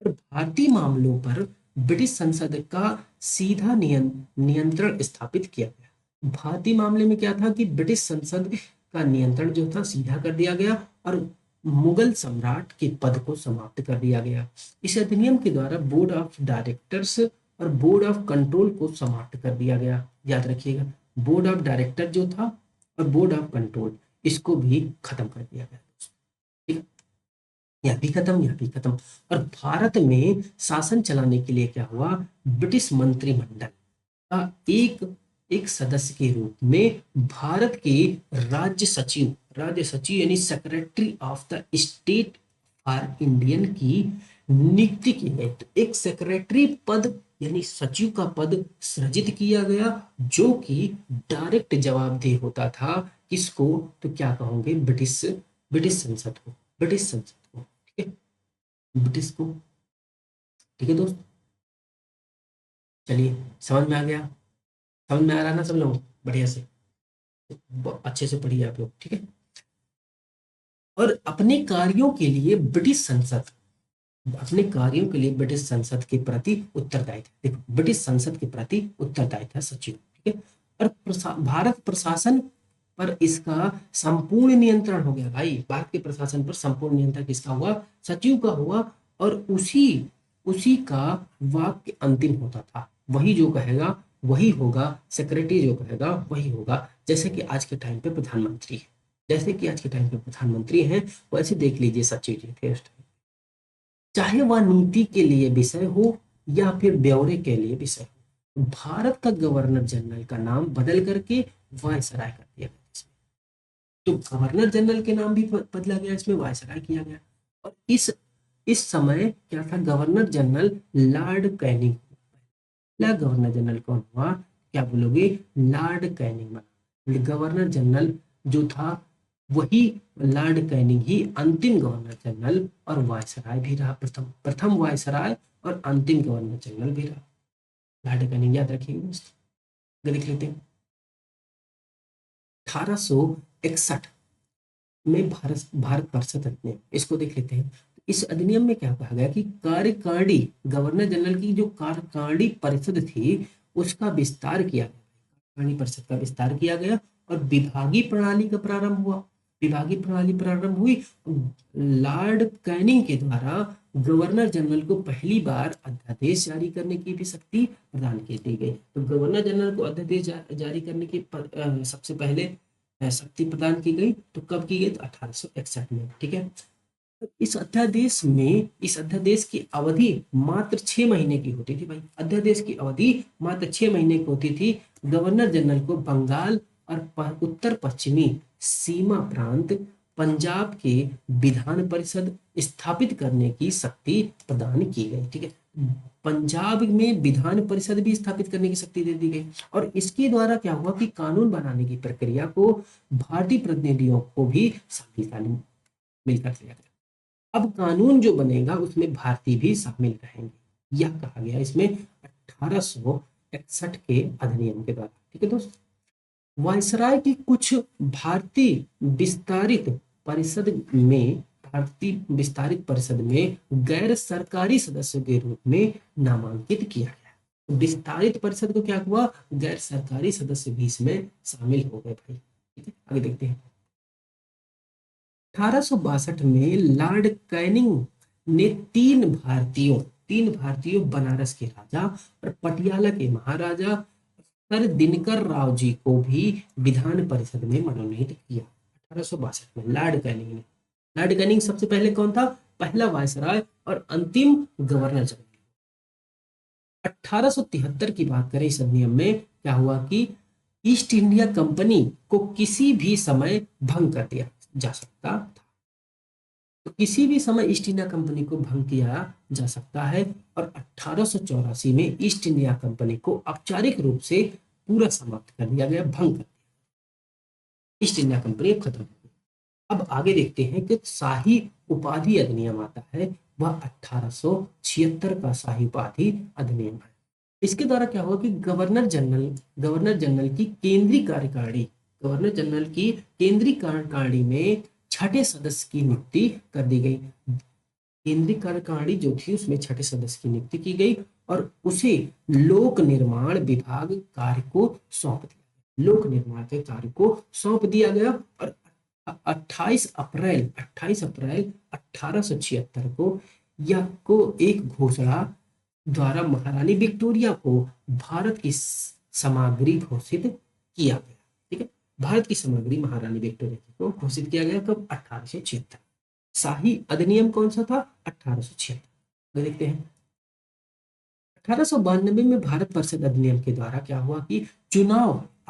और भारतीय मामलों पर ब्रिटिश संसद का सीधा नियंत्रण स्थापित किया गया। भारतीय मामले में क्या था कि ब्रिटिश संसद का नियंत्रण जो था सीधा कर दिया गया और मुगल सम्राट के पद को समाप्त कर दिया गया। इस अधिनियम के द्वारा बोर्ड ऑफ डायरेक्टर्स और बोर्ड ऑफ कंट्रोल को समाप्त कर दिया गया। याद रखिएगा, बोर्ड ऑफ डायरेक्टर जो था और बोर्ड ऑफ कंट्रोल, इसको भी खत्म कर दिया गया, ठीक है, यह भी खत्म। और भारत में शासन चलाने के लिए क्या हुआ, ब्रिटिश मंत्रिमंडल का एक सदस्य के रूप में भारत के राज्य सचिव यानी secretary of the state for Indian की नियुक्ति की गई। तो एक सेक्रेटरी पद यानी सचिव का पद सृजित किया गया, जो कि डायरेक्ट जवाबदेह होता था किसको, तो क्या कहोगे, ब्रिटिश संसद को, ठीक है, ब्रिटिश को, ठीक है दोस्त। चलिए समझ में आ गया, समझ में आ रहा ना सब लोग, बढ़िया से, अच्छे से पढ़िए आप लोग, ठीक है। और अपने कार्यों के लिए ब्रिटिश संसद के प्रति उत्तरदायी था। देखो ब्रिटिश संसद के प्रति उत्तरदायी था सचिव, ठीक है। और भारत प्रशासन पर इसका संपूर्ण नियंत्रण हो गया भाई, भारत के प्रशासन पर संपूर्ण नियंत्रण किसका हुआ, सचिव का हुआ। और उसी का वाक्य अंतिम होता था, वही जो कहेगा वही होगा, सेक्रेटरी जो कहेगा वही होगा। जैसे कि आज के टाइम पे प्रधानमंत्री हैं, वैसे देख लीजिए सचिव जी थे उस टाइम, चाहे वह नीति के लिए विषय हो या फिर ब्यौरे के लिए विषय हो। भारत का गवर्नर जनरल का नाम बदल करके वायसराय कर दिया गया। तो गवर्नर जनरल के नाम भी बदला गया, इसमें वायसराय किया गया। और इस समय क्या था, गवर्नर जनरल लॉर्ड कैनिंग। पहला गवर्नर जनरल कौन हुआ, क्या बोलोगे, लॉर्ड कैनिंग बना। गवर्नर जनरल जो था वही लॉर्ड कैनिंग ही अंतिम गवर्नर जनरल और वायसराय भी रहा, प्रथम प्रथम वायसराय और अंतिम गवर्नर जनरल भी रहा। लॉर्ड कैनिंग याद रखिएगा दोस्तों, लिख लेते हैं। 1861 में भारत परिषद अधिनियम, इसको देख लेते हैं। इस अधिनियम में क्या कहा गया कि कार्यकारिणी, गवर्नर जनरल की जो कार्यकारिणी परिषद थी उसका विस्तार किया गया, कार्यकारिणी परिषद का विस्तार किया गया और विभागीय प्रणाली का प्रारंभ हुआ। विभागीय प्रणाली प्रारंभ हुई। लॉर्ड कैनिंग के द्वारा गवर्नर जनरल को पहली बार अध्यादेश जारी करने की भी शक्ति प्रदान की दी गई। तो गवर्नर जनरल को अध्यादेश जारी करने की सबसे पहले शक्ति प्रदान की गई। तो कब की गई, तो 1861 में, ठीक है। इस अध्यादेश की अवधि मात्र 6 महीने की होती थी भाई। अध्यादेश की अवधि मात्र 6 महीने की होती थी। गवर्नर जनरल को बंगाल और उत्तर पश्चिमी सीमा प्रांत पंजाब के विधान परिषद स्थापित करने की शक्ति प्रदान की गई, ठीक है। पंजाब में विधान परिषद भी स्थापित करने की शक्ति दे दी गई। और इसके द्वारा क्या हुआ कि कानून बनाने की प्रक्रिया को भारतीय प्रतिनिधियों को भी शामिल मिलकर किया गया। अब कानून जो बनेगा उसमें भारतीय भी शामिल रहेंगे, यह कहा गया इसमें 1861 के अधिनियम के द्वारा, ठीक है दोस्त। वायसराय की कुछ भारतीय विस्तारित परिषद में गैर सरकारी सदस्य के रूप में नामांकित किया गया। विस्तारित परिषद को क्या हुआ, गैर सरकारी सदस्य भी इसमें शामिल हो गए भाई, ठीक है। आगे देखते हैं। 1862 में लॉर्ड कैनिंग ने तीन भारतीयों बनारस के राजा और पटियाला के महाराजा सर दिनकर राव जी को भी विधान परिषद में मनोनीत किया। 1862 में लॉर्ड कैनिंग सबसे पहले कौन था, पहला वायसराय और अंतिम गवर्नर जनरल। 1873 की बात करें, इस अधिनियम में क्या हुआ कि ईस्ट इंडिया कंपनी को किसी भी समय भंग कर दिया जा सकता था। तो किसी भी समय ईस्ट इंडिया कंपनी को भंग किया जा सकता है। और 1884 में ईस्ट इंडिया कंपनी को औपचारिक रूप से पूरा समाप्त कर दिया गया, भंग कर दिया। ईस्ट इंडिया कंपनी खत्म हो गई। अब आगे देखते हैं कि शाही उपाधि अधिनियम आता है, वह 1876 का शाही उपाधि अधिनियम है। इसके द्वारा क्या हुआ कि गवर्नर जनरल की केंद्रीय कार्यकारिणी में छठे सदस्य की नियुक्ति कर दी गई। केंद्रीय कार्यकारिणी जो थी उसमें छठे सदस्य की नियुक्ति की गई और उसे लोक निर्माण विभाग कार्य को सौंप दिया। लोक निर्माण के कार्य को सौंप दिया गया और 28 अप्रैल 1876 को एक घोषणा द्वारा महारानी विक्टोरिया को भारत की सामग्री घोषित किया गया, ठीक है। भारत की सामग्री महारानी विक्टोरिया को घोषित किया गया कब, 1876। शाही अधिनियम कौन सा था, 1876। देखते हैं। 1892 में भारत परिषद अधिनियम के द्वारा क्या हुआ कि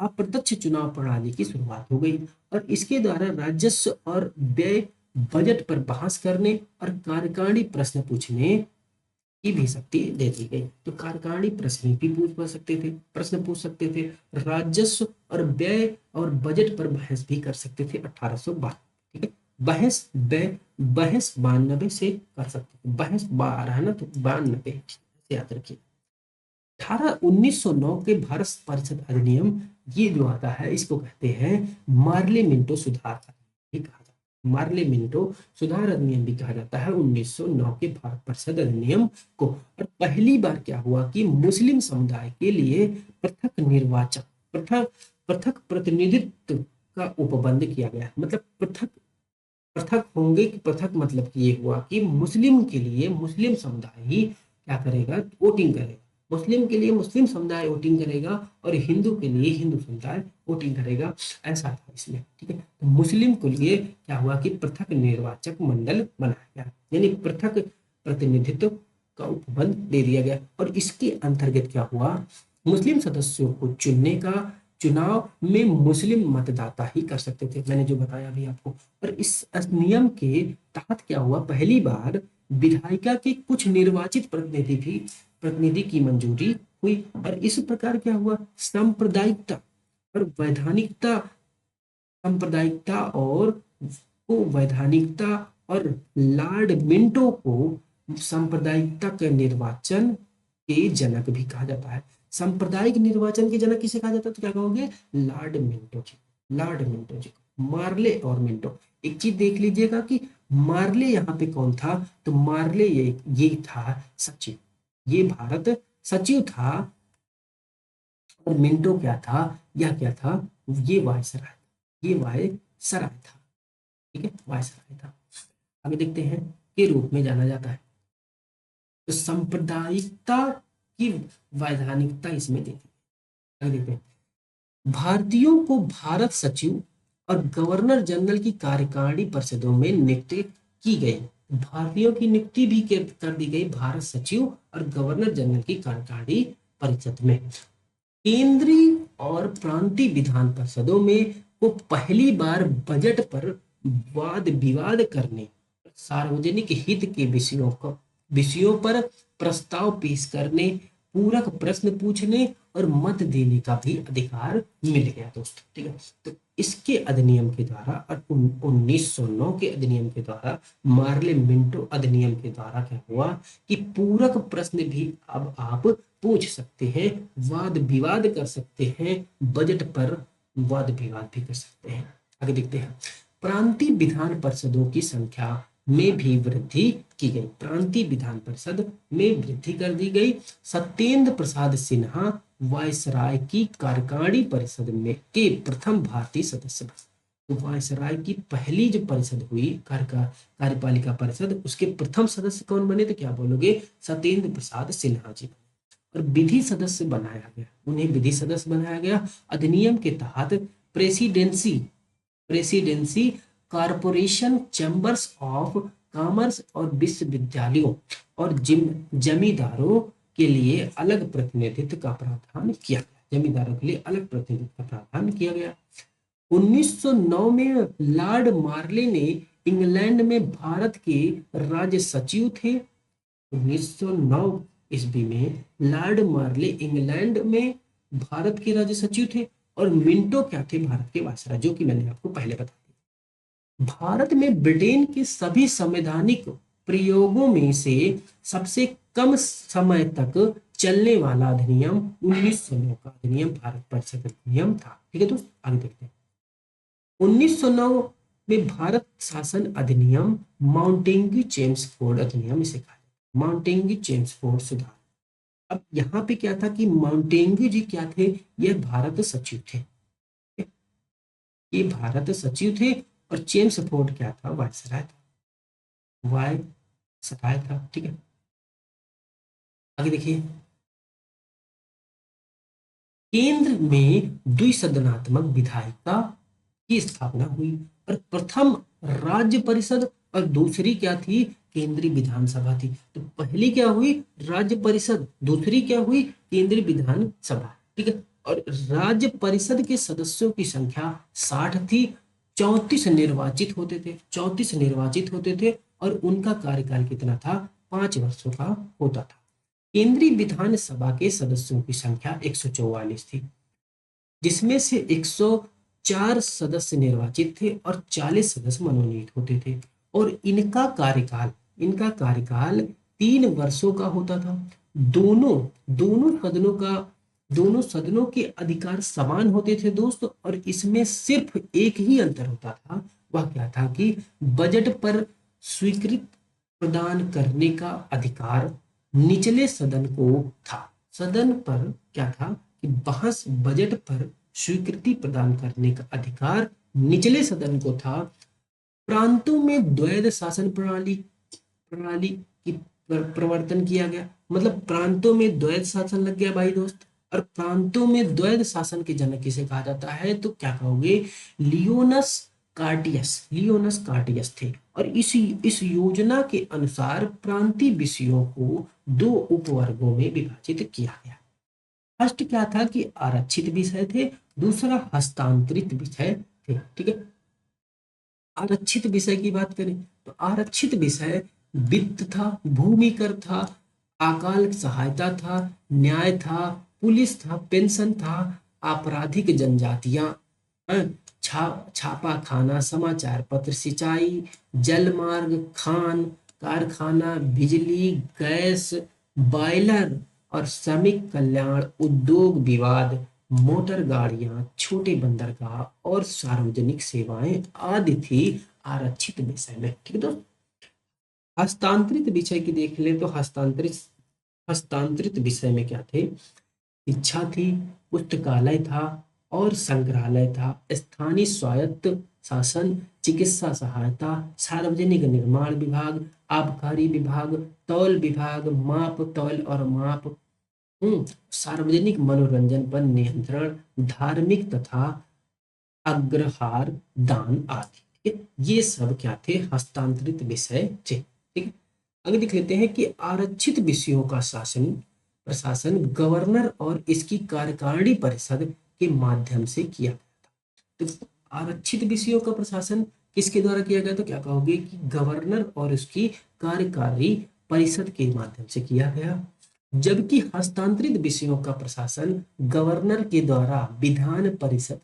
अप्रत्यक्ष चुनाव प्रणाली की शुरुआत हो गई और इसके द्वारा राजस्व और व्यय बजट पर बहस करने और कार्यकारिणी प्रश्न पूछने की भी शक्ति दे दी गई। तो कार्यकारिणी प्रश्न पूछ सकते थे, राजस्व और व्यय और बजट पर बहस भी कर सकते थे। 1892, ठीक है। बहस 92 से कर सकते थे, बहस 12 है ना, तो 92 याद रखिए। 1909 के भारत परिषद अधिनियम, ये जो आता है इसको कहते हैं मार्ले मिंटो सुधार अधिनियम, मार्ले मिंटो सुधार अधिनियम भी कहा जाता है 1909 के भारत परिषद अधिनियम को। और पहली बार क्या हुआ कि मुस्लिम समुदाय के लिए पृथक प्रतिनिधित्व का उपबंध किया गया। मतलब पृथक होंगे कि पृथक मतलब कि ये हुआ कि मुस्लिम के लिए मुस्लिम समुदाय ही क्या करेगा, वोटिंग करेगा। मुस्लिम के लिए मुस्लिम समुदाय वोटिंग करेगा और हिंदू के लिए हिंदू समुदाय वोटिंग करेगा, ऐसा था इसमें, ठीक है। तो मुस्लिम के लिए क्या हुआ कि पृथक निर्वाचक मंडल बनाया गया, यानी पृथक प्रतिनिधित्व का उपबंध दे दिया गया। और इसके अंतर्गत क्या हुआ, मुस्लिम सदस्यों को चुनने का चुनाव में मुस्लिम मतदाता ही कर सकते थे, मैंने जो बताया अभी आपको। और इस नियम के तहत क्या हुआ, पहली बार विधायिका के कुछ निर्वाचित प्रतिनिधि की मंजूरी हुई। और इस प्रकार क्या हुआ, सांप्रदायिकता और वैधानिकता, सांप्रदायिकता और वैधानिकता और लॉर्ड मिंटो को सांप्रदायिकता के निर्वाचन के जनक भी कहा जाता है। सांप्रदायिक निर्वाचन के जनक किसे कहा जाता है, तो क्या कहोगे, लॉर्ड मिंटो जी, लॉर्ड मिंटो जी। मार्ले और मिंटो, एक चीज देख लीजिएगा कि मार्ले यहाँ पे कौन था, तो मार्ले ये था सचिव, ये भारत सचिव था। और मिंटो क्या था, यह क्या था, ये वायसराय था, ये वायसराय था, ठीक है, वायसराय था। आगे देखते हैं, के रूप में जाना जाता है। तो सांप्रदायिकता की वैधानिकता इसमें देती है। आगे देखते हैं, भारतीयों को भारत सचिव और गवर्नर जनरल की कार्यकारिणी परिषदों में नियुक्त की गई। भारतीयों की नियुक्ति भी कर दी गई भारत सचिव और गवर्नर जनरल की कार्यकारिणी परिषद में। केंद्रीय और प्रांतीय विधान परिषदों में को पहली बार बजट पर वाद विवाद करने, सार्वजनिक हित के विषयों पर प्रस्ताव पेश करने, पूरक प्रश्न पूछने और मत देने का भी अधिकार मिल गया दोस्तों, ठीक है। तो इसके अधिनियम के द्वारा और 1909 के अधिनियम के द्वारा, मार्ले मिंटो अधिनियम के द्वारा क्या हुआ कि पूरक प्रश्न भी अब आप पूछ सकते हैं, वाद विवाद कर सकते हैं, बजट पर वाद विवाद भी कर सकते हैं। आगे देखते हैं, प्रांतीय विधान परिषदों की संख्या में भी वृद्धि की गई, प्रांतीय विधान परिषद में वृद्धि कर दी गई। सत्येंद्र प्रसाद सिन्हा वायसराय की कार्यकारिणी परिषद में के प्रथम भारतीय सदस्य बने। तो वायसराय की पहली जो परिषद हुई, कार्यपालिका परिषद, उसके प्रथम सदस्य कौन बने, तो क्या बोलोगे, सत्येंद्र प्रसाद सिन्हा जी। और विधि सदस्य बनाया गया, उन्हें विधि सदस्य बनाया गया। अधिनियम के तहत presidency corporation, chambers of commerce और विश्वविद्यालयों और जमींदारों के लिए अलग प्रतिनिधित्व का प्रावधान किया गया, जमींदारों के लिए अलग प्रतिनिधित्व का प्रावधान किया गया। 1909 में लॉर्ड मार्ले ने इंग्लैंड में भारत के राज्य सचिव थे। 1909 ईस्वी में लॉर्ड मार्ले इंग्लैंड में भारत के राज्य सचिव थे और मिंटो क्या थे, भारत के वायसराय, जो कि मैंने आपको पहले बताया। भारत में ब्रिटेन के सभी संवैधानिक प्रयोगों में से सबसे कम समय तक चलने वाला अधिनियम 1909 का अधिनियम भारत परिषद अधिनियम था, ठीक है दोस्त। आगे देखते हैं, 1909 में भारत शासन अधिनियम, माउंटेन्यू चेम्सफोर्ड अधिनियम इसे कहा जाता है, माउंटेन्यू चेम्सफोर्ड सुधार। अब यहाँ पे क्या था कि माउंटेन्यू जी क्या थे, ये भारत सचिव थे, ये भारत सचिव थे। और चेम्सफोर्ड क्या था, वायसराय था, वायसराय था, ठीक है। आगे देखिए, केंद्र में द्विसदनात्मक विधायिका की स्थापना हुई और प्रथम राज्य परिषद और दूसरी क्या थी, केंद्रीय विधानसभा थी। तो पहली क्या हुई, राज्य परिषद, दूसरी क्या हुई, केंद्रीय विधानसभा, ठीक है। और राज्य परिषद के सदस्यों की संख्या 60 थी, 34 निर्वाचित होते थे, 34 निर्वाचित होते थे और उनका कार्यकाल कितना था, 5 वर्षों का होता था। केंद्रीय विधानसभा के सदस्यों की संख्या 144 थी, जिसमें से 104 सदस्य निर्वाचित थे और 40 सदस्य मनोनीत होते थे। और इनका कार्यकाल 3 वर्षों का होता था। दोनों सदनों के अधिकार समान होते थे दोस्तों। और इसमें सिर्फ एक ही अंतर होता था, वह क्या था कि बजट पर स्वीकृति प्रदान करने का अधिकार निचले सदन को था। सदन पर क्या था कि बजट पर स्वीकृति प्रदान करने का अधिकार निचले सदन को था। प्रांतों में द्वैध शासन प्रणाली की प्रवर्तन किया गया, मतलब प्रांतों में द्वैध शासन लग गया भाई दोस्त। और प्रांतों में द्वैध शासन के जनक किसे कहा जाता है, तो क्या कहोगे, लियोनस कार्टियस थे। और इस योजना के अनुसार प्रांतीय विषयों को 2 उपवर्गों में विभाजित किया गया। फर्स्ट क्या था कि आरक्षित विषय थे दूसरा हस्तांतरित विषय थे। ठीक है, आरक्षित विषय की बात करें तो आरक्षित विषय वित्त था, भूमि कर था, अकाल सहायता था, न्याय था, पुलिस था, पेंशन था, आपराधिक जनजातियां, छापा खाना, समाचार पत्र, सिंचाई, जल मार्ग, खान कारखाना, बिजली, गैस, बॉयलर और श्रमिक कल्याण, उद्योग विवाद, मोटर गाड़ियां, छोटे बंदरगाह और सार्वजनिक सेवाएं आदि थी आरक्षित विषय में। ठीक है दोस्त, हस्तांतरित विषय की देख ले तो हस्तांतरित विषय में क्या थे? शिक्षा थी, पुस्तकालय था और संग्रहालय था, स्थानीय स्वायत्त शासन, चिकित्सा सहायता, सार्वजनिक निर्माण विभाग, आबकारी विभाग, तौल विभाग, माप तौल और माप, सार्वजनिक मनोरंजन पर नियंत्रण, धार्मिक तथा अग्रहार दान आदि। ठीक है, ये सब क्या थे? हस्तांतरित विषय थे। ठीक है, आगे देख लेते हैं कि आरक्षित विषयों का शासन प्रशासन गवर्नर और इसकी कार्यकारिणी परिषद के माध्यम से किया गया था। तो आरक्षित विषयों का प्रशासन किसके द्वारा किया गया? तो क्या कहोगे कि गवर्नर और उसकी कार्यकारी परिषद के माध्यम से किया गया। जबकि हस्तांतरित विषयों का प्रशासन गवर्नर के द्वारा विधान परिषद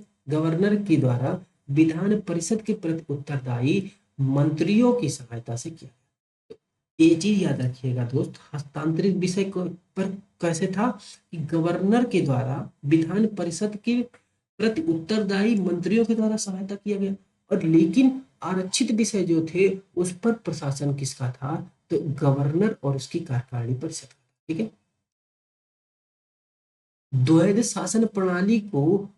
के प्रति उत्तरदायी मंत्रियों की सहायता से किया। ये चीज याद रखिएगा दोस्त, हस्तांतरित विषय को पर कैसे था कि गवर्नर के द्वारा विधान परिषद के प्रति उत्तरदायी मंत्रियों के द्वारा सहायता किया गया, और लेकिन आरक्षित विषय जो थे उस पर प्रशासन किसका था? तो गवर्नर और उसकी कार्यकारिणी परिषद का। ठीक है, द्वैध शासन प्रणाली को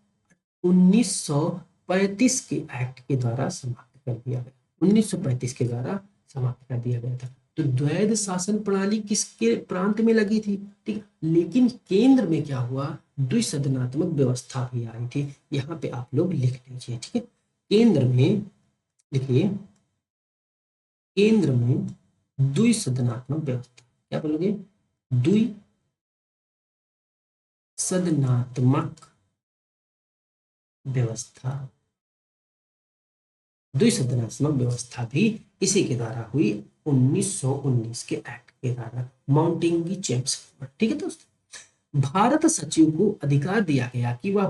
1935 के एक्ट के द्वारा समाप्त कर दिया गया। 1935 के द्वारा समाप्त कर दिया गया था। तो द्वैध शासन प्रणाली किसके प्रांत में लगी थी? ठीक, लेकिन केंद्र में क्या हुआ? द्विसदनात्मक व्यवस्था भी आई थी। यहाँ पे आप लोग लिख लीजिए। ठीक है, केंद्र में देखिए, केंद्र में द्विसदनात्मक व्यवस्था, क्या बोलोगे? द्विसदनात्मक व्यवस्था, द्विसदनात्मक व्यवस्था भी इसी के द्वारा हुई, 1919 के एक्ट के द्वारा, माउंटेंगी चेम्स। ठीक है दोस्तों, भारत सचिव को अधिकार दिया गया कि वह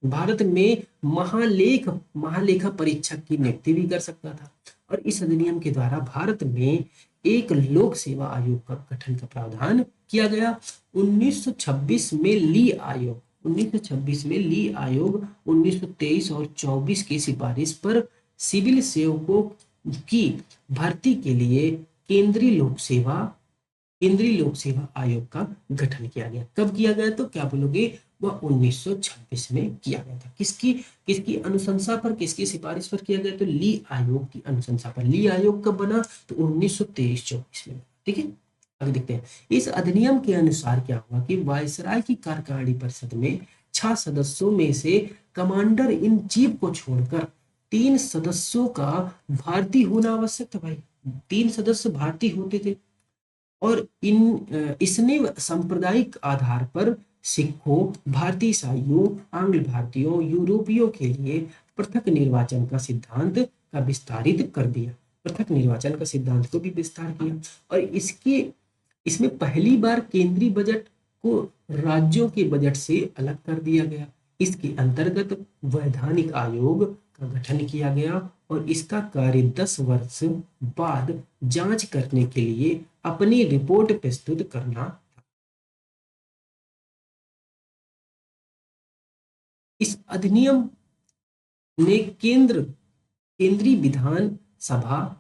भारत में महालेखा परीक्षक की नियुक्ति भी कर सकता था, और इस अधिनियम के द्वारा भारत में एक लोक सेवा आयोग का गठन का प्रावधान किया गया। 1926 में ली आयोग 1923 और 24 की सिफारिश पर सिविल सेवकों की भर्ती के लिए केंद्रीय लोक सेवा आयोग का गठन किया गया। कब किया गया? तो क्या बोलोगे? वह 1926 में किया गया था। किसकी किसकी अनुशंसा पर, किसकी सिफारिश पर किया गया? तो ली आयोग की अनुशंसा पर। ली आयोग कब बना? तो 1923-24 में। ठीक है, आगे देखते हैं। इस अधिनियम के अनुसार क्या हुआ कि वायसराय की कार्यकारिणी परिषद में 6 सदस्यों में से कमांडर इन चीफ को छोड़कर 3 सदस्यों का भारतीय होना आवश्यक था। भाई, 3 सदस्य भारतीय होते थे, और इसने सांप्रदायिक आधार पर सिखों, भारतीय ईसाइयों, आंग्ल भारतीयों, यूरोपियों के लिए पृथक निर्वाचन का सिद्धांत का विस्तारित कर दिया। पृथक निर्वाचन का सिद्धांत को भी विस्तार किया, और इसमें पहली बार केंद्रीय बजट को राज्यों के बजट से अलग कर दिया गया। इसके अंतर्गत वैधानिक आयोग का गठन किया गया, और इसका कार्य 10 वर्ष बाद जांच करने के लिए अपनी रिपोर्ट प्रस्तुत करना था। इस अधिनियम ने केंद्रीय विधान सभा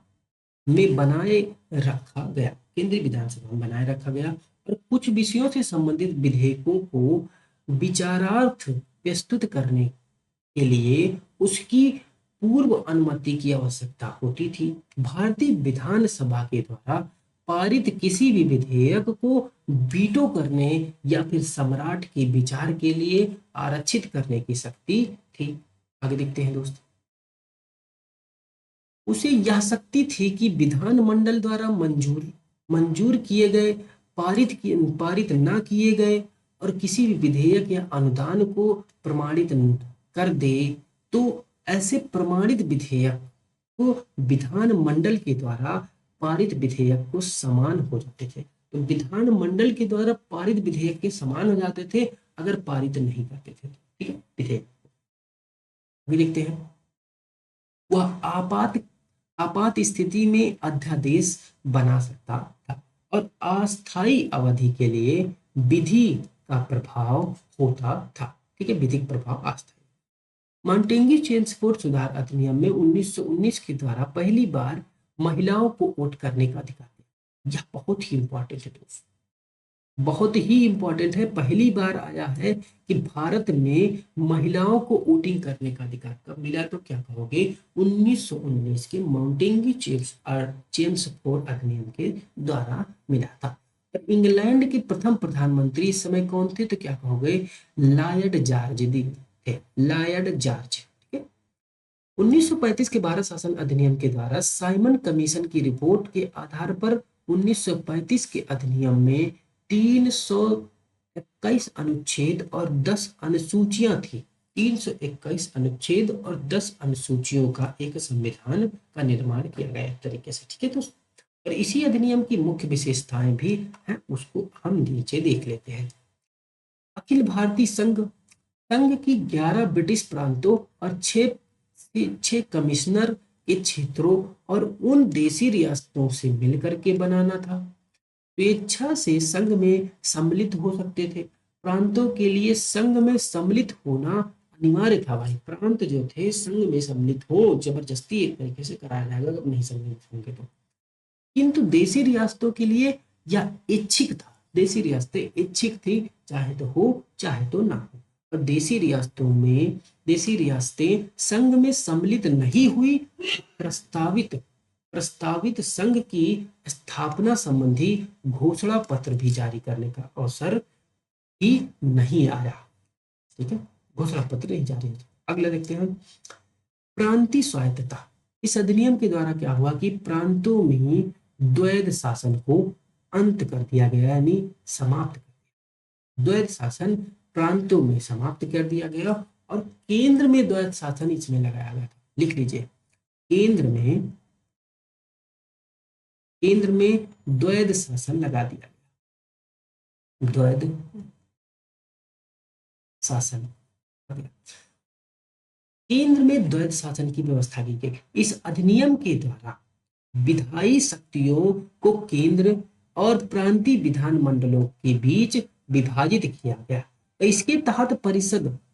में बनाए रखा गया। केंद्रीय विधानसभा में बनाए रखा गया, और कुछ विषयों से संबंधित विधेयकों को विचारार्थ प्रस्तुत करने के लिए उसकी पूर्व अनुमति की आवश्यकता होती थी। भारतीय विधानसभा के द्वारा पारित किसी भी विधेयक को वीटो करने या फिर सम्राट के विचार के लिए आरक्षित करने की शक्ति थी। आगे देखते हैं दोस्त, उसे यह शक्ति थी कि विधानमंडल द्वारा मंजूर किए गए, पारित ना किए गए और किसी भी विधेयक या अनुदान को प्रमाणित कर दे तो ऐसे प्रमाणित विधेयक को विधान मंडल के द्वारा पारित विधेयक को समान हो जाते थे। तो विधान मंडल के द्वारा पारित विधेयक के समान हो जाते थे अगर पारित नहीं करते थे। ठीक है, विधेयक अभी देखते हैं। वह आपात स्थिति में अध्यादेश बना सकता था और अस्थायी अवधि के लिए विधि का प्रभाव होता था। ठीक है, विधिक प्रभाव अस्थायी। मॉन्टेग्यू चेम्सफोर्ड सुधार अधिनियम में 1919 के द्वारा पहली बार महिलाओं को वोट करने का अधिकार दिया। यह बहुत ही इंपॉर्टेंट है दोस्तों, बहुत ही इंपॉर्टेंट है। पहली बार आया है कि भारत में महिलाओं को वोटिंग करने का अधिकार कब मिला, तो क्या कहोगे 1919 के मॉन्टेग्यू चेम्सफोर्ड अधिनियम के द्वारा मिला था। इंग्लैंड के प्रथम प्रधानमंत्री इस समय कौन थे, तो क्या कहोगे लॉर्ड जॉर्ज थे, लॉर्ड जॉर्ज। ठीक है, 1935 के भारत शासन अधिनियम के द्वारा साइमन कमीशन की रिपोर्ट के आधार पर 1935 के अधिनियम में 321 अनुच्छेद और 10 अनुसूचियां थी। 321 अनुच्छेद और 10 अनुसूचियों का एक संविधान का निर्माण किया गया एक तरीके से। ठीक है दोस्तों, और इसी अधिनियम की मुख्य विशेषताएं भी हैं, उसको हम नीचे देख लेते हैं। अखिल भारतीय संघ की 11 ब्रिटिश प्रांतों और 6 कमिश्नर के क्षेत्रों और उन देशी रियासतों से मिलकर के बनाना था। स्वेच्छा से संघ में सम्मिलित हो सकते थे। प्रांतों के लिए संघ में सम्मिलित होना अनिवार्य था भाई। प्रांत जो थे संघ में सम्मिलित हो, जबरदस्ती एक तरीके से कराया जाएगा अगर नहीं सम्मिलित होंगे तो। किंतु देशी रियासतों के लिए यह ऐच्छिक था। देशी रियासतें ऐच्छिक थी, चाहे तो हो चाहे तो ना हो। और देशी रियासतें संघ में सम्मिलित नहीं हुई। प्रस्तावित संघ की स्थापना संबंधी घोषणा पत्र भी जारी करने का अवसर ही नहीं आया। ठीक है, घोषणा पत्र नहीं जारी होता। अगला देखते हैं, प्रांतीय स्वायत्तता। इस अधिनियम के द्वारा क्या हुआ कि प्रांतों में द्वैध शासन को अंत कर दिया गया, यानी समाप्त कर दिया। द्वैध शासन प्रांतों में समाप्त कर दिया गया और केंद्र में द्वैध शासन इसमें लगाया गया था। लिख लीजिए, केंद्र में द्वैध शासन लगा दिया गया। द्वैध शासन, केंद्र में द्वैध शासन की व्यवस्था की गई। इस अधिनियम के द्वारा विधायी शक्तियों को केंद्र और प्रांतीय विधान मंडलों के बीच विभाजित किया गया। इसके तहत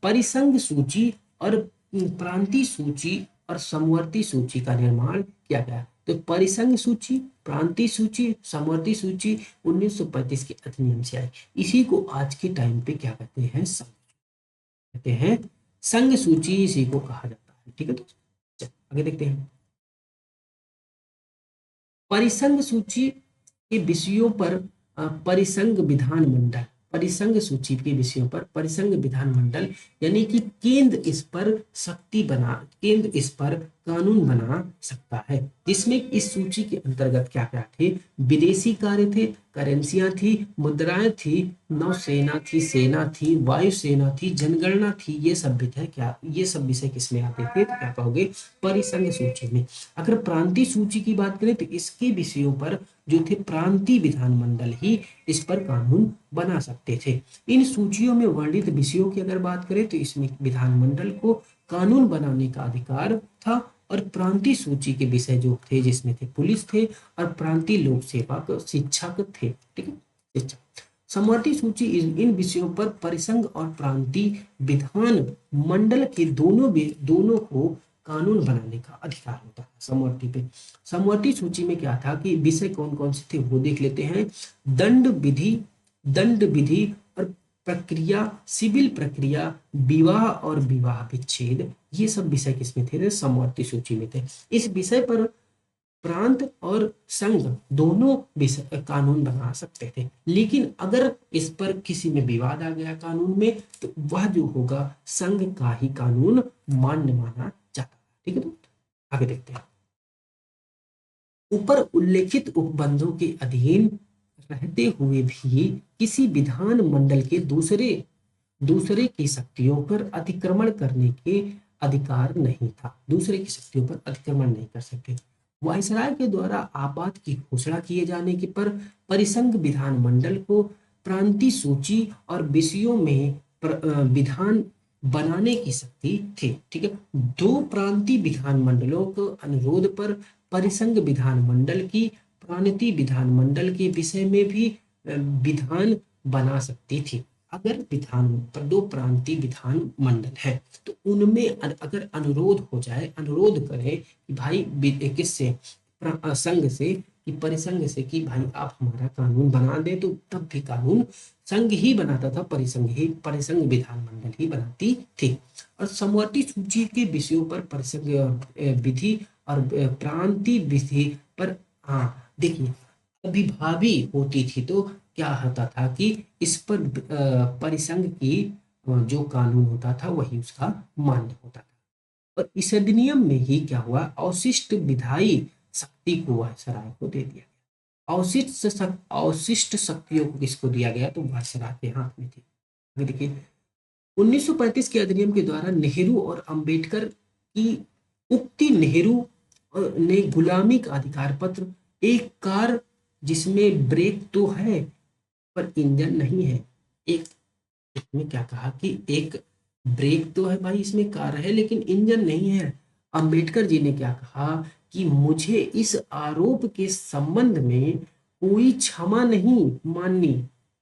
परिसंघ सूची और प्रांतीय सूची और समवर्ती सूची का निर्माण किया गया। तो परिसंघ सूची, प्रांतीय सूची, समवर्ती सूची 1935 के अधिनियम से आई। इसी को आज के टाइम पे क्या कहते हैं, कहते हैं संघ सूची, इसी को कहा जाता है। ठीक है, तो आगे देखते हैं। परिसंघ सूची के विषयों पर परिसंघ सूची के विषयों पर परिसंघ विधान मंडल यानी कि केंद्र इस पर कानून बना सकता है, जिसमें इस सूची के अंतर्गत क्या क्या थे, विदेशी कार्य थे, करेंसियां थी, मुद्राएं थी, नौसेना थी, सेना थी, वायुसेना थी, जनगणना थी। ये सब विषय किसमें आते थे, तो क्या कहोगे परिसंघ सूची में। अगर प्रांतीय सूची की बात करें तो इसके विषयों पर जो थे प्रांतीय विधानमंडल ही इस पर कानून बना सकते थे। इन सूचियों में वर्णित विषयों की अगर बात करें तो इसमें विधानमंडल को कानून बनाने का अधिकार था और प्रांतीय सूची के विषय जो थे जिसमें थे पुलिस थे और प्रांतीय लोक सेवक शिक्षक थे। ठीक है, शिक्षक। समवर्ती सूची इन विषयों पर परिसंघ और प्रांतीय विधान मंडल के दोनों को कानून बनाने का अधिकार होता है। समवर्ती सूची में क्या था कि विषय कौन कौन से थे वो देख लेते हैं। दंड विधि और प्रक्रिया, सिविल प्रक्रिया, विवाह और विवाह विच्छेद, ये सब विषय किसमें थे, समवर्ती सूची में थे। इस विषय पर प्रांत और संघ दोनों कानून बना सकते थे, लेकिन अगर इस पर किसी में विवाद आ गया कानून में तो वह जो होगा संघ का ही कानून मान्य माना जाता है। ठीक है, तो आगे देखते हैं। ऊपर उल्लेखित उपबंधों के अधीन रहते हुए भी किसी विधान मंडल के दूसरे दूसरे की शक्तियों पर अतिक्रमण करने के अधिकार नहीं था, दूसरे की शक्तियों पर अतिक्रमण नहीं कर सकते। वायसराय के द्वारा आपात की घोषणा किए जाने के पर परिसंघ विधानमंडल को प्रांतीय सूची और विषयों में विधान बनाने की शक्ति थी। ठीक है, दो प्रांतीय विधानमंडलों के अनुरोध पर परिसंघ विधानमंडल की प्रांतीय विधानमंडल के विषय में भी विधान बना सकती थी। अगर विधान पर दो प्रांतीय विधान मंडल है तो उनमें अगर अनुरोध हो जाए, अनुरोध करे कि भाई किससे, संघ से कि परिसंघ से कि भाई आप हमारा कानून बना दे, तो तब भी कानून संघ ही बनाता था, परिसंघ विधानमंडल ही बनाती थी। और समवर्ती सूची के विषयों पर परिसंघ विधि और प्रांतीय विधि पर, हाँ देखिए, अभिभावी होती थी तो क्या होता था कि इस पर परिसंघ की जो कानून होता था वही उसका मान्य होता था। और इस अधिनियम में ही क्या हुआ, अवशिष्ट विधायी शक्ति को वायसराय को दे दिया गया। अवशिष्ट शक्तियों को किसको दिया गया, तो वायसराय के हाथ में थी। देखिए 1935 के अधिनियम के द्वारा नेहरू और अंबेडकर की उक्ति, नेहरू ने गुलामी का अधिकार पत्र, एक कार जिसमें ब्रेक तो है पर इंजन नहीं है, एक इसमें क्या कहा कि एक ब्रेक तो है भाई, इसमें कार है लेकिन इंजन नहीं है। अंबेडकर जी ने क्या कहा कि मुझे इस आरोप के संबंध में कोई क्षमा नहीं माननी,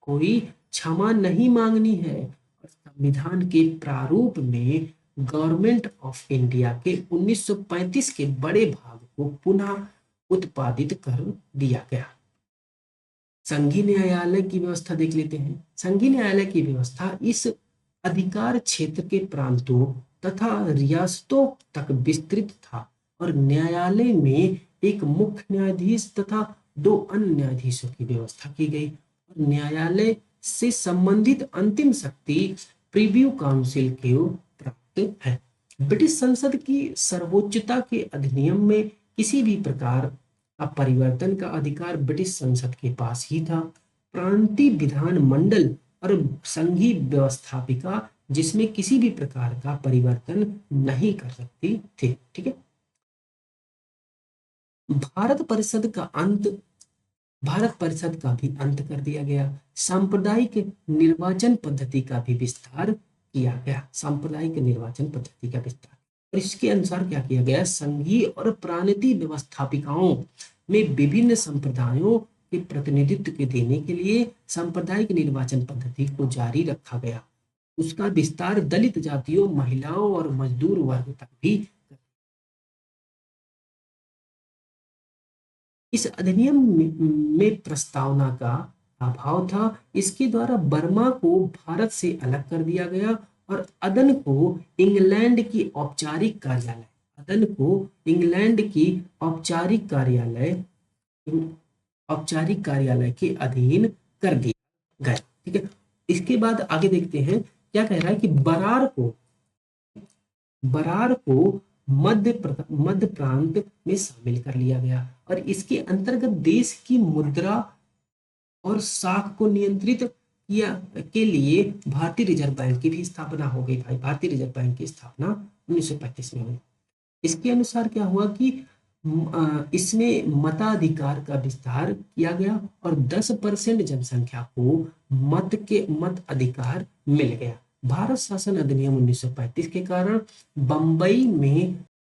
कोई क्षमा नहीं मांगनी है। और संविधान के प्रारूप में गवर्नमेंट ऑफ इंडिया के 1935 के बड़े भाग को पुनः उत्पादित कर दिया गया। संघीय न्यायालय की व्यवस्था देख लेते हैं। संघीय न्यायालय की व्यवस्था इस अधिकार क्षेत्र के प्रांतों तथा रियासतों तक विस्तृत था और न्यायालय में एक मुख्य न्यायाधीश तथा दो अन्य न्यायाधीशों की व्यवस्था की गई। और न्यायालय से संबंधित अंतिम शक्ति प्रीव्यू काउंसिल को प्राप्त है। ब्रिटिश संसद की सर्वोच्चता के अधिनियम में किसी भी प्रकार का परिवर्तन का अधिकार ब्रिटिश संसद के पास ही था। प्रांतीय विधान मंडल और संघीय व्यवस्थापिका जिसमें किसी भी प्रकार का परिवर्तन नहीं कर सकती थी। ठीक है, भारत परिषद का भी अंत कर दिया गया। सांप्रदायिक निर्वाचन पद्धति का भी विस्तार किया गया। सांप्रदायिक निर्वाचन पद्धति का विस्तार, और इसके अनुसार क्या किया गया, संघीय और प्रांतीय व्यवस्थापिकाओं में विभिन्न संप्रदायों के प्रतिनिधित्व के देने के लिए सांप्रदायिक निर्वाचन पद्धति को जारी रखा गया। उसका विस्तार दलित जातियों, महिलाओं और मजदूर वर्ग तक भी। इस अधिनियम में प्रस्तावना का अभाव था। इसके द्वारा बर्मा को भारत से अलग कर दिया गया और अदन को इंग्लैंड की औपचारिक कार्यालय, अदन को इंग्लैंड की औपचारिक कार्यालय के अधीन कर दिया गया। ठीक है, इसके बाद आगे देखते हैं क्या कह रहा है कि बरार को मध्य प्रांत में शामिल कर लिया गया और इसके अंतर्गत देश की मुद्रा और साख को नियंत्रित किया के लिए भारतीय रिजर्व बैंक की भी स्थापना हो गई। भाई भारतीय रिजर्व बैंक की स्थापना 1935 में हुई। इसके अनुसार क्या हुआ कि इसमें मताधिकार का विस्तार किया गया और 10% जनसंख्या को मत अधिकार मिल गया। भारत शासन अधिनियम 1935 के कारण बंबई में